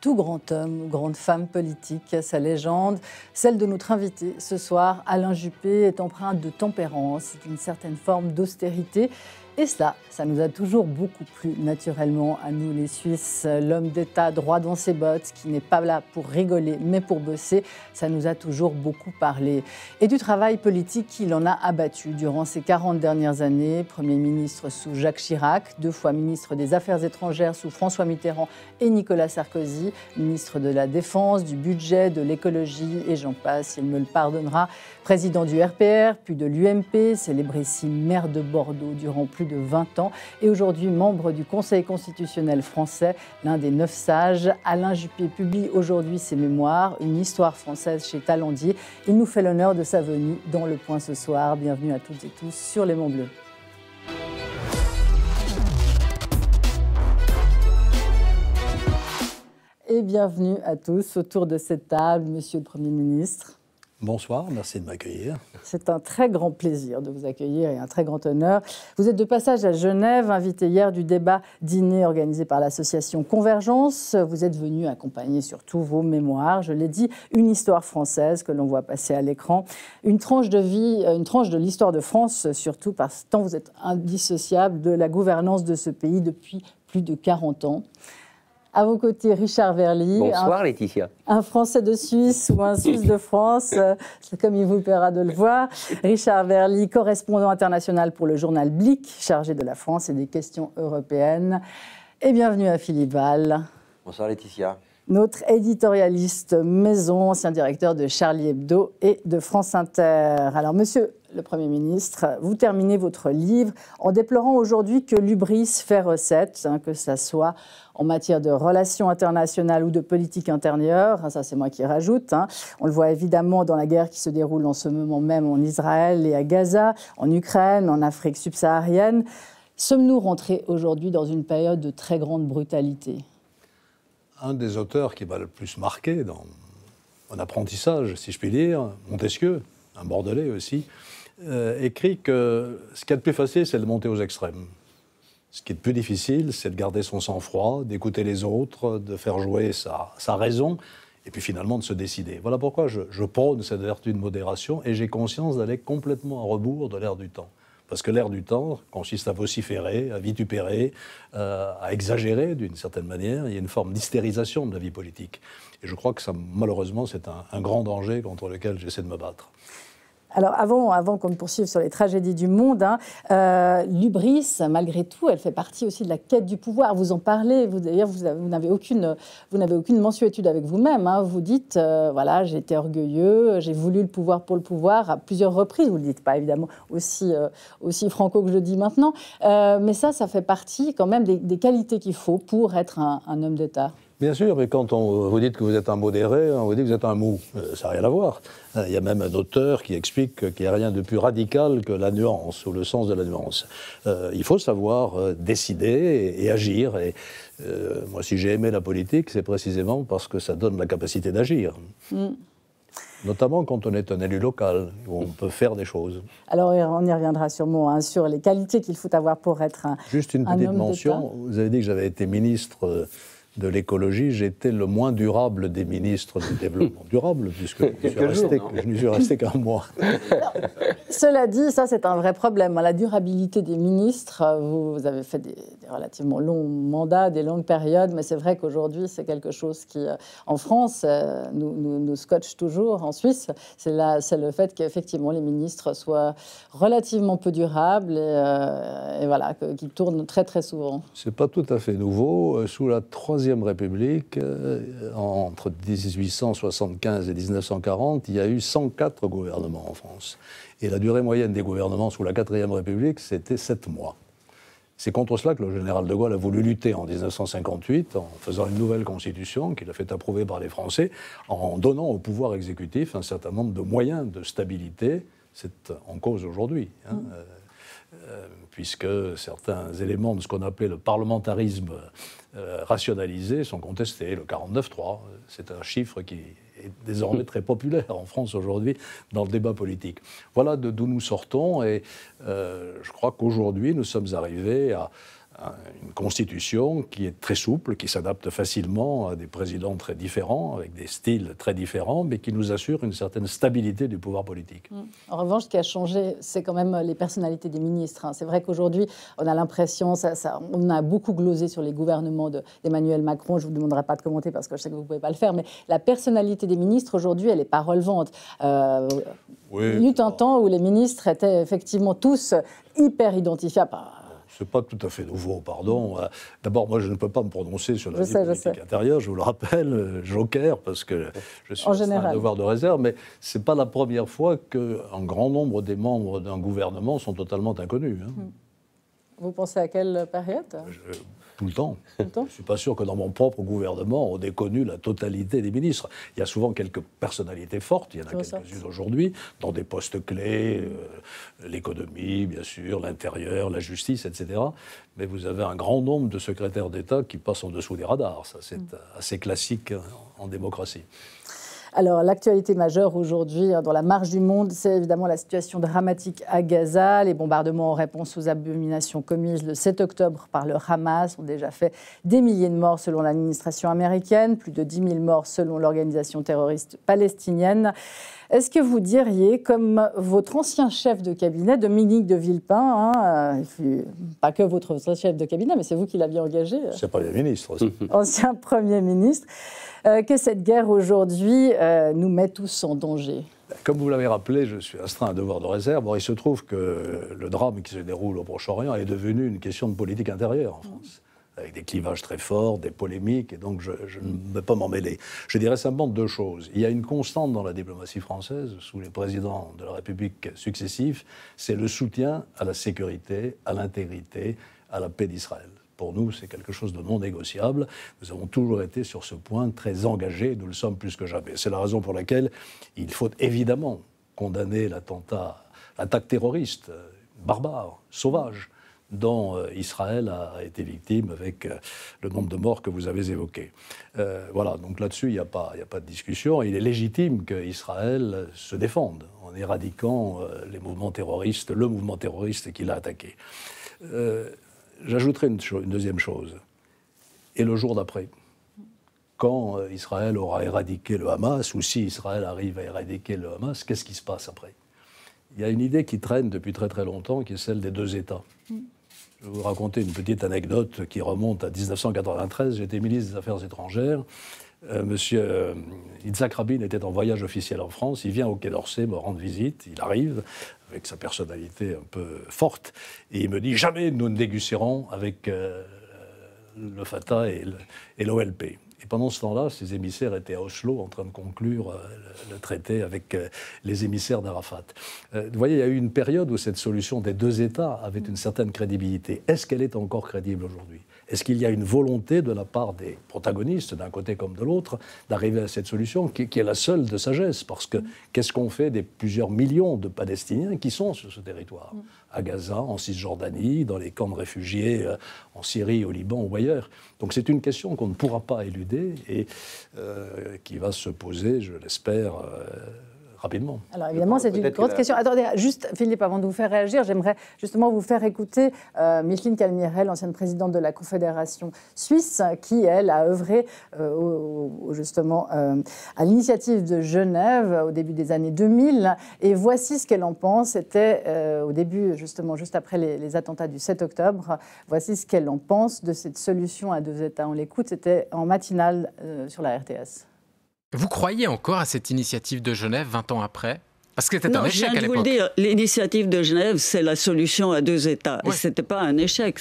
Tout grand homme, grande femme politique, sa légende, celle de notre invité ce soir, Alain Juppé, est empreinte de tempérance, d'une certaine forme d'austérité. Et ça nous a toujours beaucoup plu naturellement à nous les Suisses. L'homme d'État droit dans ses bottes, qui n'est pas là pour rigoler mais pour bosser, ça nous a toujours beaucoup parlé. Et du travail politique qu'il en a abattu durant ces 40 dernières années. Premier ministre sous Jacques Chirac, 2 fois ministre des Affaires étrangères sous François Mitterrand et Nicolas Sarkozy, ministre de la Défense, du Budget, de l'Écologie et j'en passe, il me le pardonnera. Président du RPR, puis de l'UMP, célébrissime maire de Bordeaux durant plus de 20 ans et aujourd'hui membre du Conseil constitutionnel français, l'un des 9 sages. Alain Juppé publie aujourd'hui ses mémoires, une histoire française chez Talendier. Il nous fait l'honneur de sa venue dans Le Point ce soir. Bienvenue à toutes et tous sur Les Monts Bleus. Et bienvenue à tous autour de cette table, Monsieur le Premier ministre. Bonsoir, merci de m'accueillir. C'est un très grand plaisir de vous accueillir et un très grand honneur. Vous êtes de passage à Genève, invité hier du débat dîner organisé par l'association Convergence. Vous êtes venu accompagner surtout vos mémoires. Je l'ai dit, une histoire française que l'on voit passer à l'écran. Une tranche de vie, une tranche de l'histoire de France, surtout parce que vous êtes indissociable de la gouvernance de ce pays depuis plus de 40 ans. À vos côtés, Richard Verly. Bonsoir Laetitia. Un Français de Suisse ou un Suisse de France, c'est comme il vous plaira de le voir. Richard Verly, correspondant international pour le journal Blick, chargé de la France et des questions européennes. Et bienvenue à Philippe Val. Bonsoir Laetitia. Notre éditorialiste maison, ancien directeur de Charlie Hebdo et de France Inter. Alors, monsieur le Premier ministre, vous terminez votre livre en déplorant aujourd'hui que l'hubris fait recette, que ça soit en matière de relations internationales ou de politique intérieure. Ça, c'est moi qui rajoute. On le voit évidemment dans la guerre qui se déroule en ce moment même en Israël et à Gaza, en Ukraine, en Afrique subsaharienne. Sommes-nous rentrés aujourd'hui dans une période de très grande brutalité ? Un des auteurs qui m'a le plus marqué dans mon apprentissage, si je puis dire, Montesquieu, un Bordelais aussi, écrit que ce qui est le plus facile, c'est de monter aux extrêmes. Ce qui est le plus difficile, c'est de garder son sang-froid, d'écouter les autres, de faire jouer sa raison, et puis finalement de se décider. Voilà pourquoi je prône cette vertu de modération, et j'ai conscience d'aller complètement à rebours de l'ère du temps. Parce que l'ère du temps consiste à vociférer, à vitupérer, à exagérer d'une certaine manière. Il y a une forme d'hystérisation de la vie politique. Et je crois que ça, malheureusement, c'est un grand danger contre lequel j'essaie de me battre. Alors, avant qu'on ne poursuive sur les tragédies du monde, l'hubris, malgré tout, elle fait partie aussi de la quête du pouvoir. Vous en parlez, d'ailleurs, vous n'avez aucune mensuétude avec vous-même. Vous dites, voilà, j'ai été orgueilleux, j'ai voulu le pouvoir pour le pouvoir à plusieurs reprises. Vous ne le dites pas, évidemment, aussi franco que je le dis maintenant. Mais ça fait partie quand même des qualités qu'il faut pour être un homme d'État. Bien sûr, mais quand on vous dites que vous êtes un modéré, on vous dit que vous êtes un mou. Ça n'a rien à voir. Il y a même un auteur qui explique qu'il n'y a rien de plus radical que la nuance, ou le sens de la nuance. Il faut savoir décider et agir. Et moi, si j'ai aimé la politique, c'est précisément parce que ça donne la capacité d'agir. Notamment quand on est un élu local, où on peut faire des choses. Alors, on y reviendra sûrement sur les qualités qu'il faut avoir pour être un homme d'État. Juste une petite mention. Vous avez dit que j'avais été ministre de l'écologie, j'étais le moins durable des ministres du développement durable, puisque je n'y suis resté qu'un mois. Cela dit, ça c'est un vrai problème. La durabilité des ministres, vous avez fait des relativement longs mandats, des longues périodes, mais c'est vrai qu'aujourd'hui c'est quelque chose qui, en France, nous scotche toujours. En Suisse, c'est le fait qu'effectivement les ministres soient relativement peu durables et voilà, qu'ils tournent très très souvent. C'est pas tout à fait nouveau. Sous la Troisième République, entre 1875 et 1940, il y a eu 104 gouvernements en France. Et la durée moyenne des gouvernements sous la Quatrième République, c'était 7 mois. C'est contre cela que le général de Gaulle a voulu lutter en 1958, en faisant une nouvelle constitution qu'il a fait approuver par les Français, en donnant au pouvoir exécutif un certain nombre de moyens de stabilité. C'est en cause aujourd'hui. Puisque certains éléments de ce qu'on appelait le parlementarisme rationalisé sont contestés. Le 49.3, c'est un chiffre qui est désormais très populaire en France aujourd'hui dans le débat politique. Voilà d'où nous sortons et je crois qu'aujourd'hui nous sommes arrivés une constitution qui est très souple, qui s'adapte facilement à des présidents très différents, avec des styles très différents, mais qui nous assure une certaine stabilité du pouvoir politique. En revanche, ce qui a changé, c'est quand même les personnalités des ministres. C'est vrai qu'aujourd'hui, on a l'impression, on a beaucoup glosé sur les gouvernements d'Emmanuel Macron. Je ne vous demanderai pas de commenter parce que je sais que vous ne pouvez pas le faire, mais la personnalité des ministres, aujourd'hui, elle n'est pas relevante. Oui, il y eut un temps où les ministres étaient effectivement tous hyper identifiables. Ce n'est pas tout à fait nouveau, pardon. D'abord, moi, je ne peux pas me prononcer sur la vie politique je intérieure, je vous le rappelle, joker, parce que je suis un devoir de réserve, mais ce n'est pas la première fois qu'un grand nombre des membres d'un gouvernement sont totalement inconnus. Vous pensez à quelle période ? Tout le temps. Je ne suis pas sûr que dans mon propre gouvernement, on ait connu la totalité des ministres. Il y a souvent quelques personnalités fortes, il y en a quelques-unes aujourd'hui, dans des postes clés, l'économie, bien sûr, l'intérieur, la justice, etc. Mais vous avez un grand nombre de secrétaires d'État qui passent en dessous des radars. Ça, c'est assez classique en démocratie. Alors, l'actualité majeure aujourd'hui, dans la marge du monde, c'est évidemment la situation dramatique à Gaza. Les bombardements en réponse aux abominations commises le 7 octobre par le Hamas ont déjà fait des milliers de morts selon l'administration américaine, plus de 10 000 morts selon l'organisation terroriste palestinienne. Est-ce que vous diriez, comme votre ancien chef de cabinet, Dominique de Villepin, pas que votre chef de cabinet, mais c'est vous qui l'aviez engagé. C'est Premier ministre aussi. Ancien Premier ministre. Que cette guerre aujourd'hui nous met tous en danger. Comme vous l'avez rappelé, je suis astreint à un devoir de réserve. Bon, il se trouve que le drame qui se déroule au Proche-Orient est devenu une question de politique intérieure en France, avec des clivages très forts, des polémiques, et donc je ne vais pas m'en mêler. Je dirais simplement deux choses. Il y a une constante dans la diplomatie française, sous les présidents de la République successifs, c'est le soutien à la sécurité, à l'intégrité, à la paix d'Israël. Pour nous, c'est quelque chose de non négociable. Nous avons toujours été sur ce point très engagés, nous le sommes plus que jamais. C'est la raison pour laquelle il faut évidemment condamner l'attaque terroriste, barbare, sauvage, dont Israël a été victime avec le nombre de morts que vous avez évoqué. Voilà, donc là-dessus, il n'y a pas de discussion. Il est légitime qu'Israël se défende en éradiquant les mouvements terroristes, le mouvement terroriste qui l'a attaqué. J'ajouterai une deuxième chose. Et le jour d'après, quand Israël aura éradiqué le Hamas, ou si Israël arrive à éradiquer le Hamas, qu'est-ce qui se passe après ? Il y a une idée qui traîne depuis très très longtemps, qui est celle des deux États. Je vais vous raconter une petite anecdote qui remonte à 1993. J'étais ministre des Affaires étrangères. Monsieur Yitzhak Rabin était en voyage officiel en France. Il vient au Quai d'Orsay me rendre visite. Il arrive avec sa personnalité un peu forte et il me dit « Jamais nous ne négocierons avec le Fatah et l'OLP ». Et pendant ce temps-là, ces émissaires étaient à Oslo en train de conclure le traité avec les émissaires d'Arafat. Vous voyez, il y a eu une période où cette solution des deux États avait une certaine crédibilité. Est-ce qu'elle est encore crédible aujourd'hui ? Est-ce qu'il y a une volonté de la part des protagonistes, d'un côté comme de l'autre, d'arriver à cette solution qui est la seule de sagesse ? Parce que qu'est-ce qu'on fait des plusieurs millions de Palestiniens qui sont sur ce territoire ? À Gaza, en Cisjordanie, dans les camps de réfugiés en Syrie, au Liban ou ailleurs. Donc c'est une question qu'on ne pourra pas éluder et qui va se poser, je l'espère, rapidement. Alors évidemment, c'est une grosse question. Attendez, juste Philippe, avant de vous faire réagir, j'aimerais justement vous faire écouter Micheline Calmirel, ancienne présidente de la Confédération suisse, qui, elle, a œuvré justement à l'initiative de Genève au début des années 2000. Et voici ce qu'elle en pense. C'était au début, justement, juste après les attentats du 7 octobre. Voici ce qu'elle en pense de cette solution à deux États. On l'écoute, c'était en matinale sur la RTS. Vous croyez encore à cette initiative de Genève 20 ans après ? Parce que c'était un échec à l'époque. Je viens de vous le dire, l'initiative de Genève, c'est la solution à deux États. Oui. Et ce n'était pas un échec.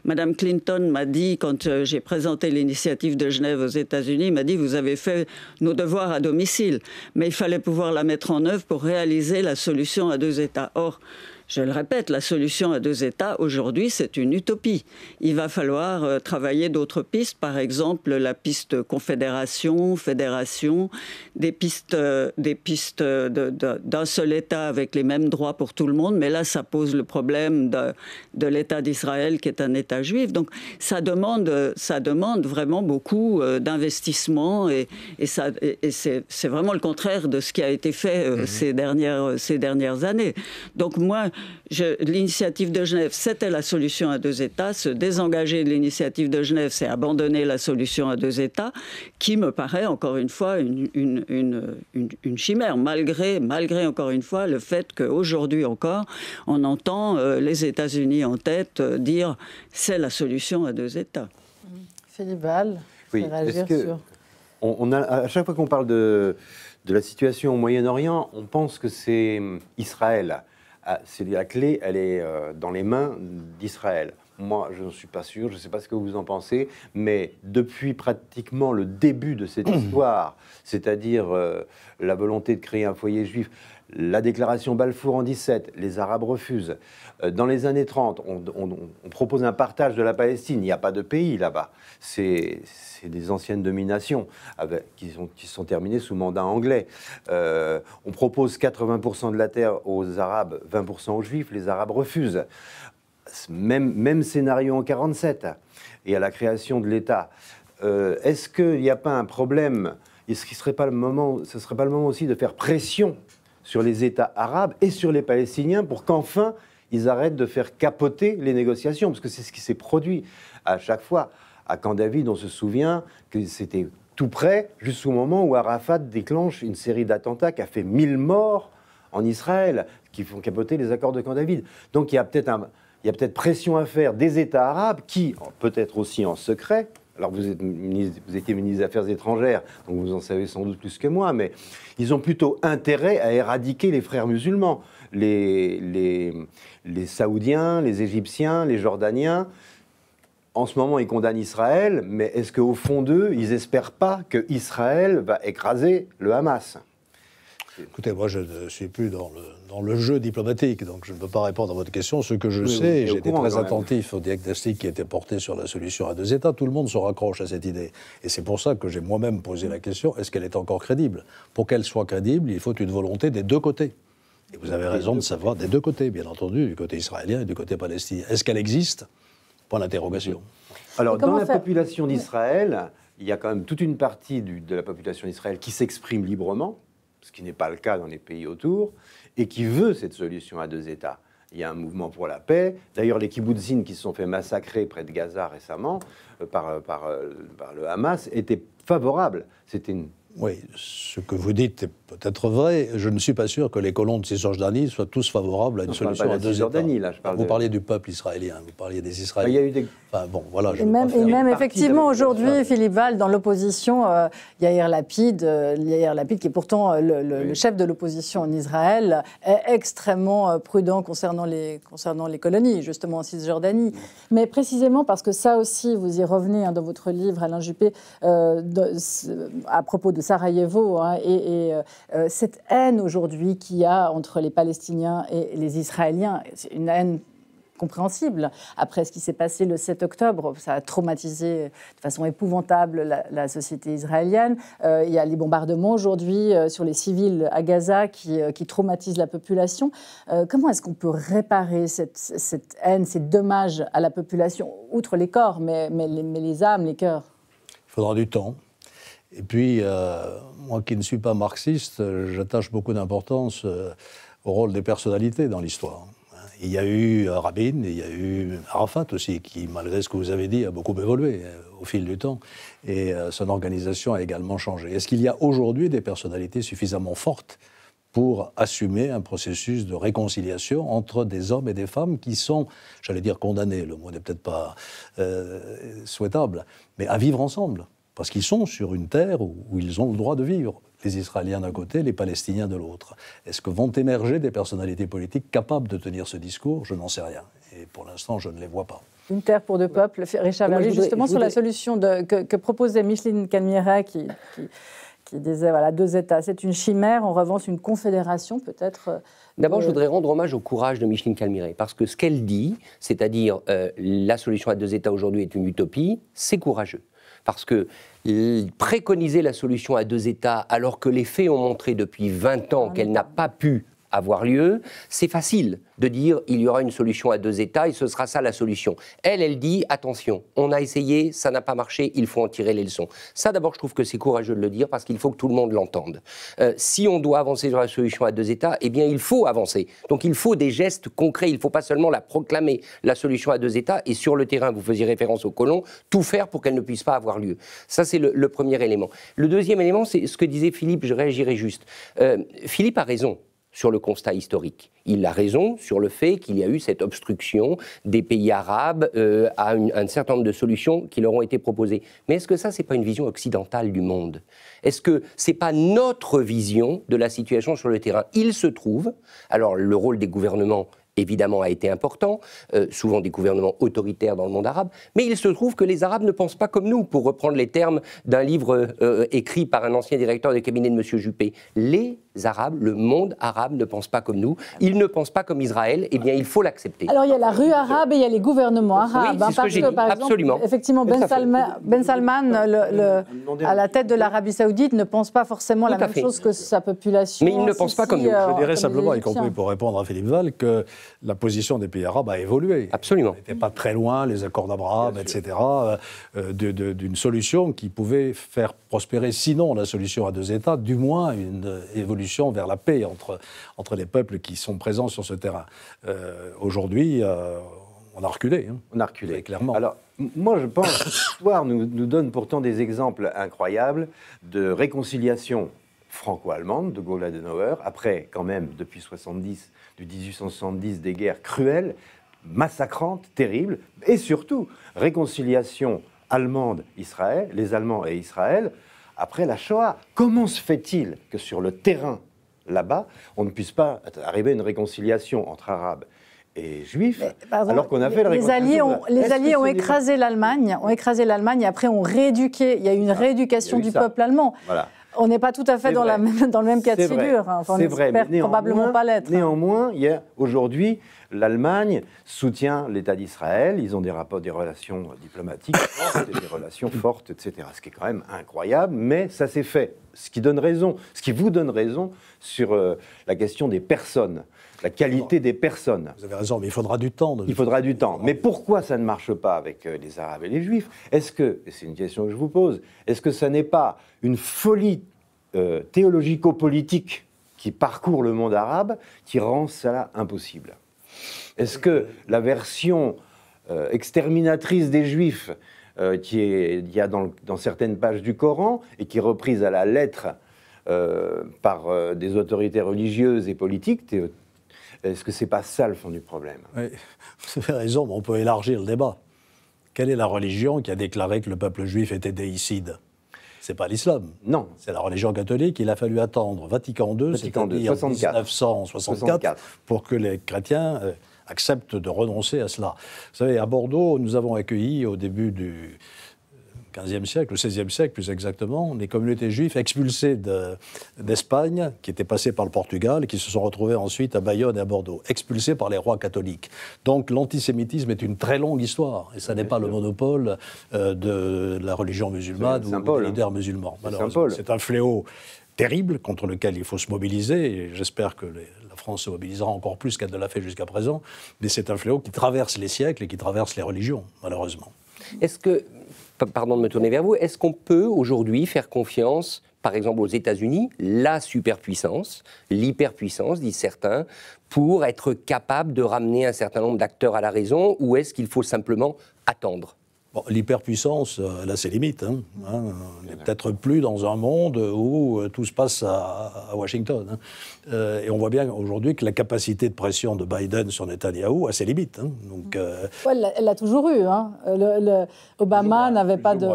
Madame Clinton m'a dit, quand j'ai présenté l'initiative de Genève aux États-Unis, m'a dit, vous avez fait nos devoirs à domicile. Mais il fallait pouvoir la mettre en œuvre pour réaliser la solution à deux États. Or, je le répète, la solution à deux États, aujourd'hui, c'est une utopie. Il va falloir travailler d'autres pistes, par exemple la piste confédération, fédération, des pistes d'un seul État avec les mêmes droits pour tout le monde, mais là, ça pose le problème de l'État d'Israël qui est un État juif. Donc, ça demande vraiment beaucoup d'investissement et c'est vraiment le contraire de ce qui a été fait ces dernières années. Donc, moi, l'initiative de Genève, c'était la solution à deux États. Se désengager de l'initiative de Genève, c'est abandonner la solution à deux États, qui me paraît, encore une fois, une chimère, malgré, encore une fois, le fait qu'aujourd'hui encore, on entend les États-Unis en tête dire c'est la solution à deux États. Philippe Val, oui, réagir sur... à chaque fois qu'on parle de la situation au Moyen-Orient, on pense que c'est Israël. C'est la clé, elle est dans les mains d'Israël. Moi, je ne suis pas sûr, je ne sais pas ce que vous en pensez, mais depuis pratiquement le début de cette histoire, c'est-à-dire la volonté de créer un foyer juif, la déclaration Balfour en 17, les Arabes refusent. Dans les années 30, on propose un partage de la Palestine. Il n'y a pas de pays là-bas. C'est des anciennes dominations qui sont terminées sous mandat anglais. On propose 80% de la terre aux Arabes, 20% aux Juifs. Les Arabes refusent. Même scénario en 47 et à la création de l'État. Est-ce qu'il n'y a pas un problème? Ce ne serait pas le moment aussi de faire pression sur les États arabes et sur les Palestiniens pour qu'enfin ils arrêtent de faire capoter les négociations, parce que c'est ce qui s'est produit à chaque fois. À Camp David, on se souvient que c'était tout près, jusqu'au moment où Arafat déclenche une série d'attentats qui a fait 1000 morts en Israël, qui font capoter les accords de Camp David. Donc il y a peut-être pression à faire des États arabes qui, peut-être aussi en secret, alors vous étiez ministre des Affaires étrangères, donc vous en savez sans doute plus que moi, mais ils ont plutôt intérêt à éradiquer les frères musulmans, les Saoudiens, les Égyptiens, les Jordaniens. En ce moment, ils condamnent Israël, mais est-ce qu'au fond d'eux, ils n'espèrent pas que Israël va écraser le Hamas ? Écoutez, moi, je ne suis plus dans le jeu diplomatique, donc je ne peux pas répondre à votre question. Ce que je sais, j'étais très attentif au diagnostic qui était porté sur la solution à deux États. Tout le monde se raccroche à cette idée. Et c'est pour ça que j'ai moi-même posé la question, est-ce qu'elle est encore crédible ? Pour qu'elle soit crédible, il faut une volonté des deux côtés. Et vous avez raison de savoir, des deux côtés, bien entendu, du côté israélien et du côté palestinien. Est-ce qu'elle existe ? Point d'interrogation. Alors, dans la population d'Israël, il y a quand même toute une partie de la population d'Israël qui s'exprime librement, ce qui n'est pas le cas dans les pays autour, et qui veut cette solution à deux États. Il y a un mouvement pour la paix. D'ailleurs, les kibbutzim qui se sont fait massacrer près de Gaza récemment par le Hamas étaient favorables. C'était une... Oui, ce que vous dites est peut-être vrai. Je ne suis pas sûr que les colons de Cisjordanie soient tous favorables à une solution à deux États. Là, vous parliez du peuple israélien, vous parliez des Israéliens. Il y a eu des... Enfin, bon, voilà, et même effectivement, aujourd'hui, Philippe Val, dans l'opposition, Yair Lapid, qui est pourtant le chef de l'opposition en Israël, est extrêmement prudent concernant les colonies, justement en Cisjordanie. Mais précisément parce que ça aussi, vous y revenez dans votre livre, Alain Juppé, à propos de Sarajevo, et cette haine aujourd'hui qu'il y a entre les Palestiniens et les Israéliens, c'est une haine compréhensible. Après ce qui s'est passé le 7 octobre, ça a traumatisé de façon épouvantable la société israélienne. Il y a les bombardements aujourd'hui sur les civils à Gaza qui traumatisent la population. Comment est-ce qu'on peut réparer cette haine, ces dommages à la population, outre les corps, mais les âmes, les cœurs ? Il faudra du temps. Et puis, moi qui ne suis pas marxiste, j'attache beaucoup d'importance au rôle des personnalités dans l'histoire. Il y a eu Rabin, il y a eu Arafat aussi, qui, malgré ce que vous avez dit, a beaucoup évolué au fil du temps. Et son organisation a également changé. Est-ce qu'il y a aujourd'hui des personnalités suffisamment fortes pour assumer un processus de réconciliation entre des hommes et des femmes qui sont, j'allais dire condamnés, le mot n'est peut-être pas souhaitable, mais à vivre ensemble ? Parce qu'ils sont sur une terre où ils ont le droit de vivre. Les Israéliens d'un côté, les Palestiniens de l'autre. Est-ce que vont émerger des personnalités politiques capables de tenir ce discours ? Je n'en sais rien. Et pour l'instant, je ne les vois pas. Une terre pour deux peuples. Richard Verly, justement sur la solution que proposait Micheline Calmiret, qui disait, voilà, deux États. C'est une chimère, en revanche, une confédération peut-être. D'abord, je voudrais rendre hommage au courage de Micheline Calmiret, parce que ce qu'elle dit, c'est-à-dire la solution à deux États aujourd'hui est une utopie, c'est courageux. Parce que préconiser la solution à deux États, alors que les faits ont montré depuis 20 ans qu'elle n'a pas pu avoir lieu. C'est facile de dire il y aura une solution à 2 États et ce sera ça la solution. Elle dit attention, on a essayé, ça n'a pas marché, il faut en tirer les leçons. Ça d'abord je trouve que c'est courageux de le dire parce qu'il faut que tout le monde l'entende. Si on doit avancer sur la solution à 2 États, eh bien il faut avancer. Donc il faut des gestes concrets, il ne faut pas seulement la proclamer, la solution à 2 États, et sur le terrain, vous faisiez référence aux colons, tout faire pour qu'elle ne puisse pas avoir lieu. Ça c'est le premier élément. Le deuxième élément, c'est ce que disait Philippe, je réagirai juste. Philippe a raison sur le constat historique. Il a raison sur le fait qu'il y a eu cette obstruction des pays arabes à un certain nombre de solutions qui leur ont été proposées. Mais est-ce que ça, c'est pas une vision occidentale du monde? Est-ce que c'est pas notre vision de la situation sur le terrain? Il se trouve, alors le rôle des gouvernements évidemment a été important, souvent des gouvernements autoritaires dans le monde arabe, mais il se trouve que les Arabes ne pensent pas comme nous, pour reprendre les termes d'un livre écrit par un ancien directeur de cabinet de M. Juppé. Les Arabes, le monde arabe ne pense pas comme nous, ils ne pensent pas comme Israël, eh bien il faut l'accepter. Alors il y a la rue arabe et il y a les gouvernements arabes. Oui, c'est ce que j'ai dit, par exemple, absolument. Effectivement, Ben Salman, à la tête de l'Arabie Saoudite, ne pense pas forcément la même chose que sa population. Mais il ne pense pas comme nous. Je dirais simplement, y compris pour répondre à Philippe Val, que la position des pays arabes a évolué. Absolument. On n'était pas très loin, les accords d'Abraham, etc., d'une solution qui pouvait faire prospérer, sinon la solution à 2 États, du moins une évolution vers la paix entre les peuples qui sont présents sur ce terrain. Aujourd'hui, on a reculé. Hein. On a reculé. Clairement. Alors, moi, je pense que l'histoire nous donne pourtant des exemples incroyables de réconciliation franco-allemande de Gaulle-Adenauer, après, quand même, depuis 1870, des guerres cruelles, massacrantes, terribles, et surtout, réconciliation allemande-Israël, les Allemands et Israël, après la Shoah. Comment se fait-il que sur le terrain, là-bas, on ne puisse pas arriver à une réconciliation entre Arabes et Juifs, alors qu'on a fait la réconciliation? Les Alliés ont écrasé l'Allemagne, et après ont rééduqué, il y a eu une rééducation du peuple allemand. Voilà. On n'est pas tout à fait dans le même cas de figure. Enfin, c'est vrai, mais probablement pas l'être. Néanmoins, il y a aujourd'hui, l'Allemagne soutient l'État d'Israël. Ils ont des relations diplomatiques fortes, des relations fortes, etc. Ce qui est quand même incroyable, mais ça s'est fait. Ce qui vous donne raison sur la question des personnes, la qualité des personnes. Vous avez raison, mais il faudra du temps. Il faudra du temps. Mais pourquoi ça ne marche pas avec les Arabes et les Juifs? Est-ce que, et c'est une question que je vous pose, est-ce que ça n'est pas une folie théologico-politique qui parcourt le monde arabe qui rend cela impossible? Est-ce que la version exterminatrice des Juifs qu'il y a dans certaines pages du Coran et qui est reprise à la lettre par des autorités religieuses et politiques, est-ce que c'est pas ça le fond du problème? Oui, vous avez raison, mais on peut élargir le débat. Quelle est la religion qui a déclaré que le peuple juif était déicide? C'est pas l'islam. Non. C'est la religion catholique. Il a fallu attendre Vatican II, c'est-à-dire 1964, pour que les chrétiens acceptent de renoncer à cela. Vous savez, à Bordeaux, nous avons accueilli au début du XVe siècle, au XVIe siècle plus exactement, les communautés juives expulsées d'Espagne, qui étaient passées par le Portugal, et qui se sont retrouvées ensuite à Bayonne et à Bordeaux, expulsées par les rois catholiques. Donc l'antisémitisme est une très longue histoire, et ça n'est pas le monopole de la religion musulmane ou des leaders musulmans. C'est un fléau terrible contre lequel il faut se mobiliser, et j'espère que la France se mobilisera encore plus qu'elle ne l'a fait jusqu'à présent, mais c'est un fléau qui traverse les siècles et qui traverse les religions, malheureusement. Est-ce que, pardon de me tourner vers vous, est-ce qu'on peut aujourd'hui faire confiance, par exemple aux États-Unis, la superpuissance, l'hyperpuissance, disent certains, pour être capable de ramener un certain nombre d'acteurs à la raison, ou est-ce qu'il faut simplement attendre ? Bon, l'hyperpuissance, elle a ses limites. On n'est peut-être plus dans un monde où tout se passe à Washington. Et on voit bien aujourd'hui que la capacité de pression de Biden sur Netanyahou a ses limites. Donc, elle l'a toujours eu. Obama n'avait pas de...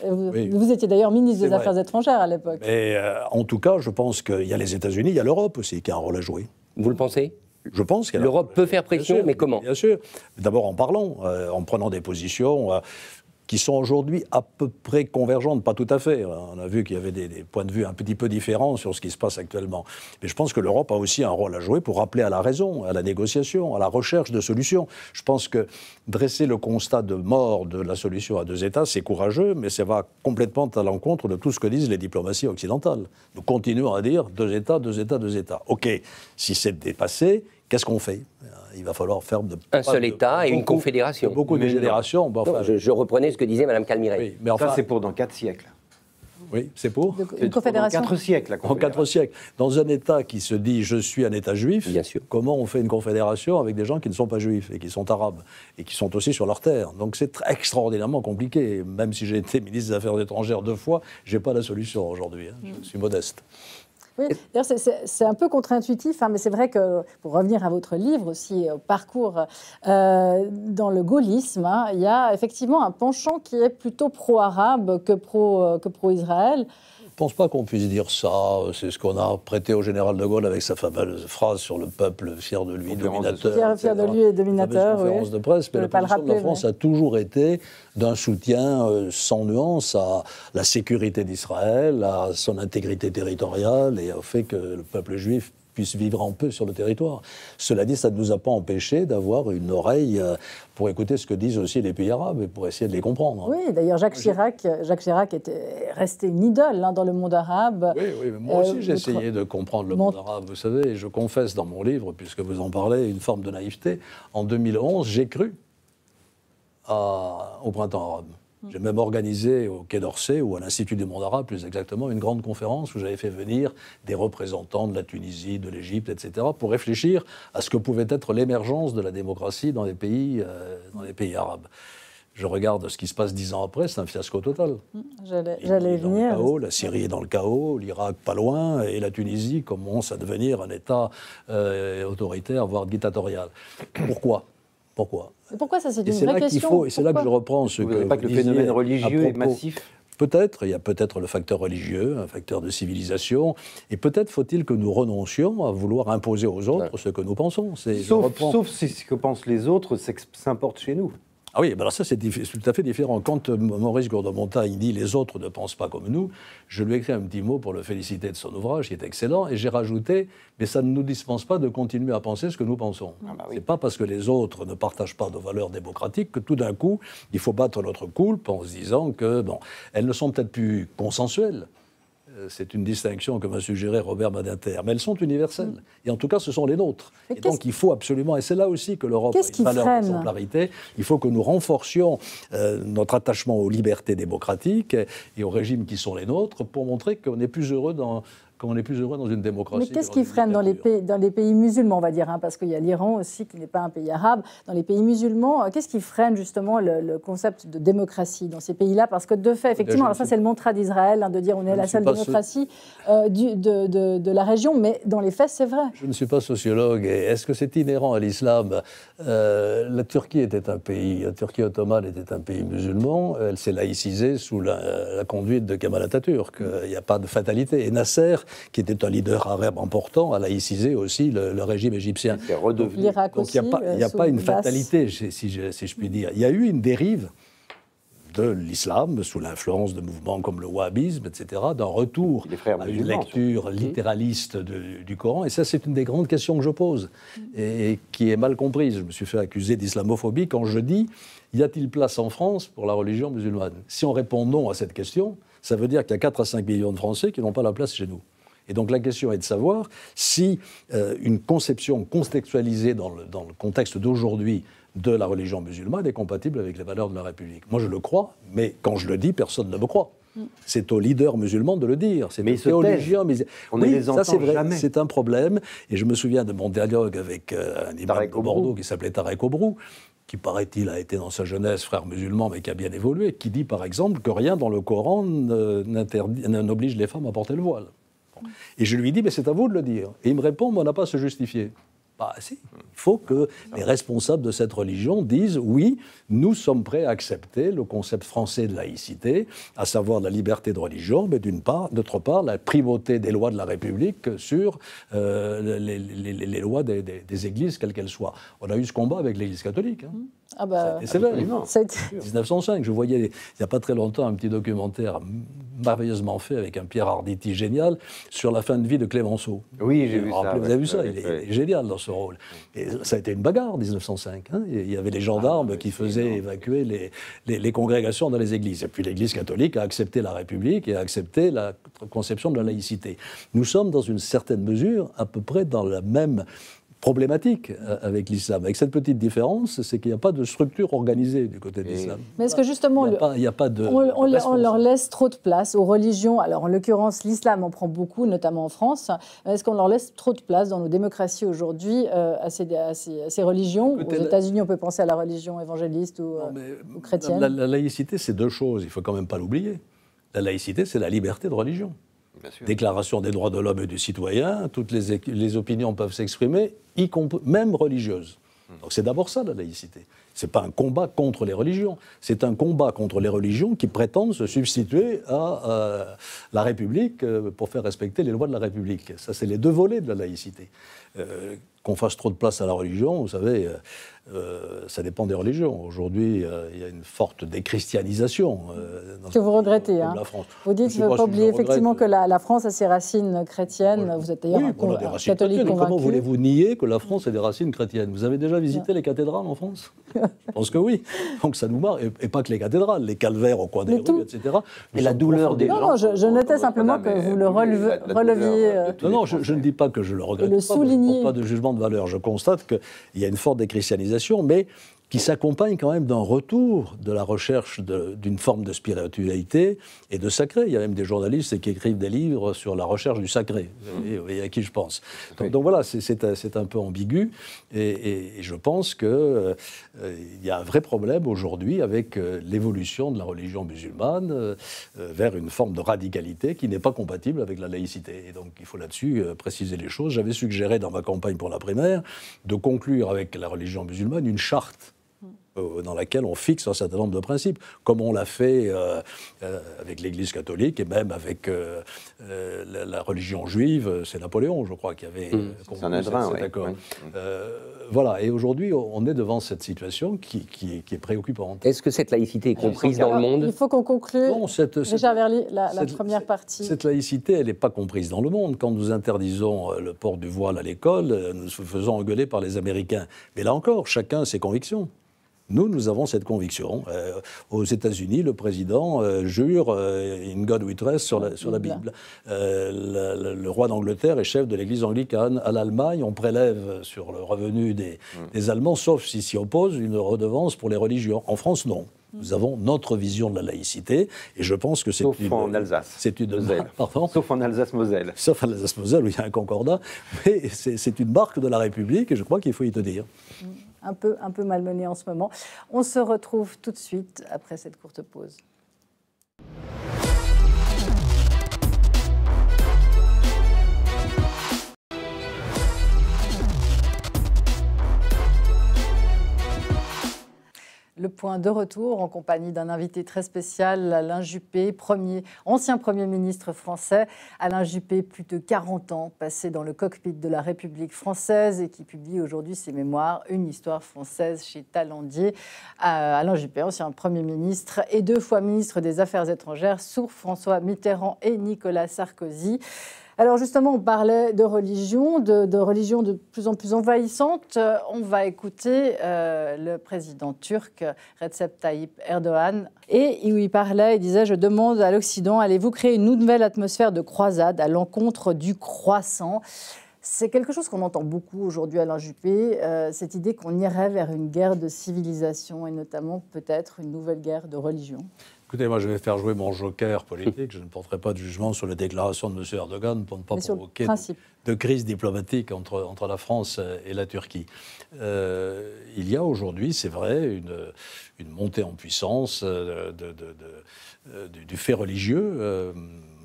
Vous étiez d'ailleurs ministre des Affaires étrangères à l'époque. Mais en tout cas, je pense qu'il y a les États-Unis, il y a l'Europe aussi qui a un rôle à jouer. Vous le pensez ? Je pense que l'Europe peut faire pression, mais comment? Bien sûr. D'abord en parlant, en prenant des positions qui sont aujourd'hui à peu près convergentes, pas tout à fait. On a vu qu'il y avait des points de vue un petit peu différents sur ce qui se passe actuellement. Mais je pense que l'Europe a aussi un rôle à jouer pour rappeler à la raison, à la négociation, à la recherche de solutions. Je pense que dresser le constat de mort de la solution à 2 États, c'est courageux, mais ça va complètement à l'encontre de tout ce que disent les diplomaties occidentales. Nous continuons à dire 2 États, 2 États, 2 États. OK, si c'est dépassé, qu'est-ce qu'on fait? Il va falloir faire un seul État et une confédération. Beaucoup de générations. Bon, enfin, je reprenais ce que disait Mme Calmiret. Oui, mais enfin, ça, c'est pour dans 4 siècles. Oui, c'est pour une confédération. Dans 4 siècles, la En 4 siècles. Dans un État qui se dit « je suis un État juif », bien sûr, comment on fait une confédération avec des gens qui ne sont pas juifs et qui sont arabes et qui sont aussi sur leur terre? Donc c'est extraordinairement compliqué. Même si j'ai été ministre des Affaires étrangères 2 fois, je n'ai pas la solution aujourd'hui. Je suis modeste. Oui, d'ailleurs, c'est un peu contre-intuitif, mais c'est vrai que, pour revenir à votre livre aussi, au parcours dans le gaullisme, il y a effectivement un penchant qui est plutôt pro-arabe que pro-Israël. Je ne pense pas qu'on puisse dire ça. C'est ce qu'on a prêté au général de Gaulle avec sa fameuse phrase sur le peuple fier de lui, dominateur. Fier de lui et dominateur, oui. Conférence de presse, mais la position de la France a toujours été d'un soutien sans nuance à la sécurité d'Israël, à son intégrité territoriale et au fait que le peuple juif puisse vivre en paix sur le territoire. Cela dit, ça ne nous a pas empêché d'avoir une oreille pour écouter ce que disent aussi les pays arabes et pour essayer de les comprendre. Oui, d'ailleurs, Jacques Chirac était resté une idole dans le monde arabe. Oui, mais moi aussi j'ai essayé de comprendre le monde arabe, vous savez, et je confesse dans mon livre, puisque vous en parlez, une forme de naïveté. En 2011, j'ai cru au printemps arabe. J'ai même organisé au Quai d'Orsay, ou à l'Institut du monde arabe, plus exactement, une grande conférence où j'avais fait venir des représentants de la Tunisie, de l'Égypte, etc., pour réfléchir à ce que pouvait être l'émergence de la démocratie dans les pays arabes. Je regarde ce qui se passe 10 ans après, c'est un fiasco total. J'allais venir. Chaos, la Syrie est dans le chaos, l'Irak pas loin, et la Tunisie commence à devenir un État autoritaire, voire dictatorial. Pourquoi Et pourquoi ça, c'est une vraie question. Et c'est là que je reprends ce que vous pas que le phénomène religieux est massif. Peut-être, il y a peut-être le facteur religieux, un facteur de civilisation, et peut-être faut-il que nous renoncions à vouloir imposer aux autres ce que nous pensons. Sauf si ce que pensent les autres s'importe chez nous. Ah oui, ben alors ça c'est tout à fait différent. Quand Maurice Gourde-Montagne dit « les autres ne pensent pas comme nous », je lui ai écrit un petit mot pour le féliciter de son ouvrage, qui est excellent, et j'ai rajouté « mais ça ne nous dispense pas de continuer à penser ce que nous pensons ». C'est pas parce que les autres ne partagent pas nos valeurs démocratiques que tout d'un coup, il faut battre notre coulpe en se disant que, elles ne sont peut-être plus consensuelles. C'est une distinction que m'a suggéré Robert Badinter. Mais elles sont universelles. Et en tout cas, ce sont les nôtres. Et donc, il faut absolument, et c'est là aussi que l'Europe a une valeur d'exemplarité, il faut que nous renforcions notre attachement aux libertés démocratiques et aux régimes qui sont les nôtres pour montrer qu'on est plus heureux dans une démocratie. Mais qu'est-ce qui freine dans les pays musulmans, on va dire, parce qu'il y a l'Iran aussi, qui n'est pas un pays arabe. Dans les pays musulmans, qu'est-ce qui freine justement le concept de démocratie dans ces pays-là? Parce que de fait, effectivement, alors ça c'est le mantra d'Israël, de dire on est la seule démocratie de la région, mais dans les faits, c'est vrai. Je ne suis pas sociologue, et est-ce que c'est inhérent à l'islam? La Turquie la Turquie ottomane était un pays musulman, elle s'est laïcisée sous la conduite de Kemal Atatürk. Il n'y a pas de fatalité. Et Nasser, qui était un leader arabe important, a laïcisé aussi le régime égyptien. Donc il n'y a pas une fatalité, si je puis dire. Il y a eu une dérive de l'islam, sous l'influence de mouvements comme le wahhabisme, etc., d'un retour à une lecture littéraliste du Coran. Et ça, c'est une des grandes questions que je pose, et qui est mal comprise. Je me suis fait accuser d'islamophobie quand je dis « y a-t-il place en France pour la religion musulmane ?» Si on répond non à cette question, ça veut dire qu'il y a 4 à 5 millions de Français qui n'ont pas la place chez nous. Et donc la question est de savoir si une conception contextualisée dans le contexte d'aujourd'hui de la religion musulmane est compatible avec les valeurs de la République. Moi je le crois, mais quand je le dis, personne ne me croit. C'est aux leaders musulmans de le dire. C'est aux théologiens. On ne les entend jamais. C'est un problème. Et je me souviens de mon dialogue avec un imam de Bordeaux qui s'appelait Tarek Obrou, qui, paraît-il, a été dans sa jeunesse frère musulman, mais qui a bien évolué, qui dit, par exemple, que rien dans le Coran n'oblige les femmes à porter le voile. Et je lui dis, mais c'est à vous de le dire. Et il me répond, mais on n'a pas à se justifier. Bah si, il faut que les responsables de cette religion disent, oui, nous sommes prêts à accepter le concept français de laïcité, à savoir la liberté de religion, mais d'autre part, la primauté des lois de la République sur les lois des églises, quelles qu'elles soient. On a eu ce combat avec l'Église catholique. Ah bah, Et c'est vrai. ça a été- 1905, je voyais il n'y a pas très longtemps un petit documentaire merveilleusement fait avec un Pierre Arditi génial sur la fin de vie de Clémenceau. Oui, j'ai vu ça. Vous avez vu ça, ouais, il ouais. est génial dans ce rôle. Et ça a été une bagarre en 1905. Hein. Il y avait les gendarmes qui faisaient évacuer les congrégations dans les églises. Et puis l'Église catholique a accepté la République et a accepté la conception de la laïcité. Nous sommes dans une certaine mesure à peu près dans la même problématique avec l'islam, avec cette petite différence, c'est qu'il n'y a pas de structure organisée du côté de l'islam. Mais est-ce que justement, Il n'y a pas de on leur laisse trop de place aux religions? Alors en l'occurrence, l'islam en prend beaucoup, notamment en France. Est-ce qu'on leur laisse trop de place dans nos démocraties aujourd'hui à ces religions? Écoutez, aux États-Unis, on peut penser à la religion évangéliste ou chrétienne. La laïcité, c'est deux choses, il ne faut quand même pas l'oublier. La laïcité, c'est la liberté de religion. Déclaration des droits de l'homme et du citoyen, toutes les opinions peuvent s'exprimer, même religieuses. Donc c'est d'abord ça la laïcité. Ce n'est pas un combat contre les religions, c'est un combat contre les religions qui prétendent se substituer à la République pour faire respecter les lois de la République. Ça, c'est les deux volets de la laïcité. Qu'on fasse trop de place à la religion, vous savez, ça dépend des religions. Aujourd'hui, il y a une forte déchristianisation. Que vous regrettez, hein. La France. Vous dites, il ne faut pas oublier effectivement que la France a ses racines chrétiennes. Voilà. Vous êtes d'ailleurs un catholique convaincu. Comment voulez-vous nier que la France ait des racines chrétiennes? Vous avez déjà visité les cathédrales en France? Je pense que oui. Donc ça nous marque. Et pas que les cathédrales, les calvaires au coin des rues, etc. Et la douleur des gens. Non, je notais simplement que vous le releviez. Non, je ne dis pas que je le regrette. Et le souligner. Pas de jugement de valeur. Je constate qu'il y a une forte déchristianisation, mais qui s'accompagne quand même d'un retour de la recherche d'une forme de spiritualité et de sacré. Il y a même des journalistes qui écrivent des livres sur la recherche du sacré. Vous voyez à qui je pense. Donc voilà, c'est un peu ambigu. Et je pense qu'il y a un vrai problème aujourd'hui avec l'évolution de la religion musulmane vers une forme de radicalité qui n'est pas compatible avec la laïcité. Et donc il faut là-dessus préciser les choses. J'avais suggéré dans ma campagne pour la primaire de conclure avec la religion musulmane une charte dans laquelle on fixe un certain nombre de principes, comme on l'a fait avec l'Église catholique et même avec la religion juive. C'est Napoléon, je crois, qui avait conclu cet accord. Voilà, et aujourd'hui, on est devant cette situation qui est préoccupante. Est-ce que cette laïcité est comprise dans le monde? Il faut qu'on conclue. Non, Richard Verly, la première partie. Cette laïcité, elle n'est pas comprise dans le monde. Quand nous interdisons le port du voile à l'école, nous nous faisons engueuler par les Américains. Mais là encore, chacun a ses convictions. Nous avons cette conviction. Aux États-Unis, le président jure in God we trust sur la Bible. Le roi d'Angleterre est chef de l'Église anglicane. À l'Allemagne, on prélève sur le revenu des Allemands, sauf s'ils s'y opposent, une redevance pour les religions. En France, non. Nous avons notre vision de la laïcité, et je pense que c'est Sauf en Alsace. Pardon. Sauf en Alsace-Moselle. Sauf en Alsace-Moselle, où il y a un concordat. Mais c'est une marque de la République, et je crois qu'il faut y tenir. Un peu malmené en ce moment. On se retrouve tout de suite après cette courte pause. Le point de retour en compagnie d'un invité très spécial, Alain Juppé, ancien Premier ministre français. Alain Juppé, plus de 40 ans passé dans le cockpit de la République française et qui publie aujourd'hui ses mémoires, Une histoire française chez Talandier. Alain Juppé, ancien Premier ministre et 2 fois ministre des Affaires étrangères sous François Mitterrand et Nicolas Sarkozy. Alors justement, on parlait de religion, de religion de plus en plus envahissante. On va écouter le président turc Recep Tayyip Erdogan. Et il parlait, il disait « Je demande à l'Occident, allez-vous créer une nouvelle atmosphère de croisade à l'encontre du croissant ?» C'est quelque chose qu'on entend beaucoup aujourd'hui, Alain Juppé, cette idée qu'on irait vers une guerre de civilisation et notamment peut-être une nouvelle guerre de religion. Écoutez, moi je vais faire jouer mon joker politique. Je ne porterai pas de jugement sur les déclarations de M. Erdogan pour ne pas provoquer de crise diplomatique entre la France et la Turquie. Il y a aujourd'hui, c'est vrai, une montée en puissance du fait religieux,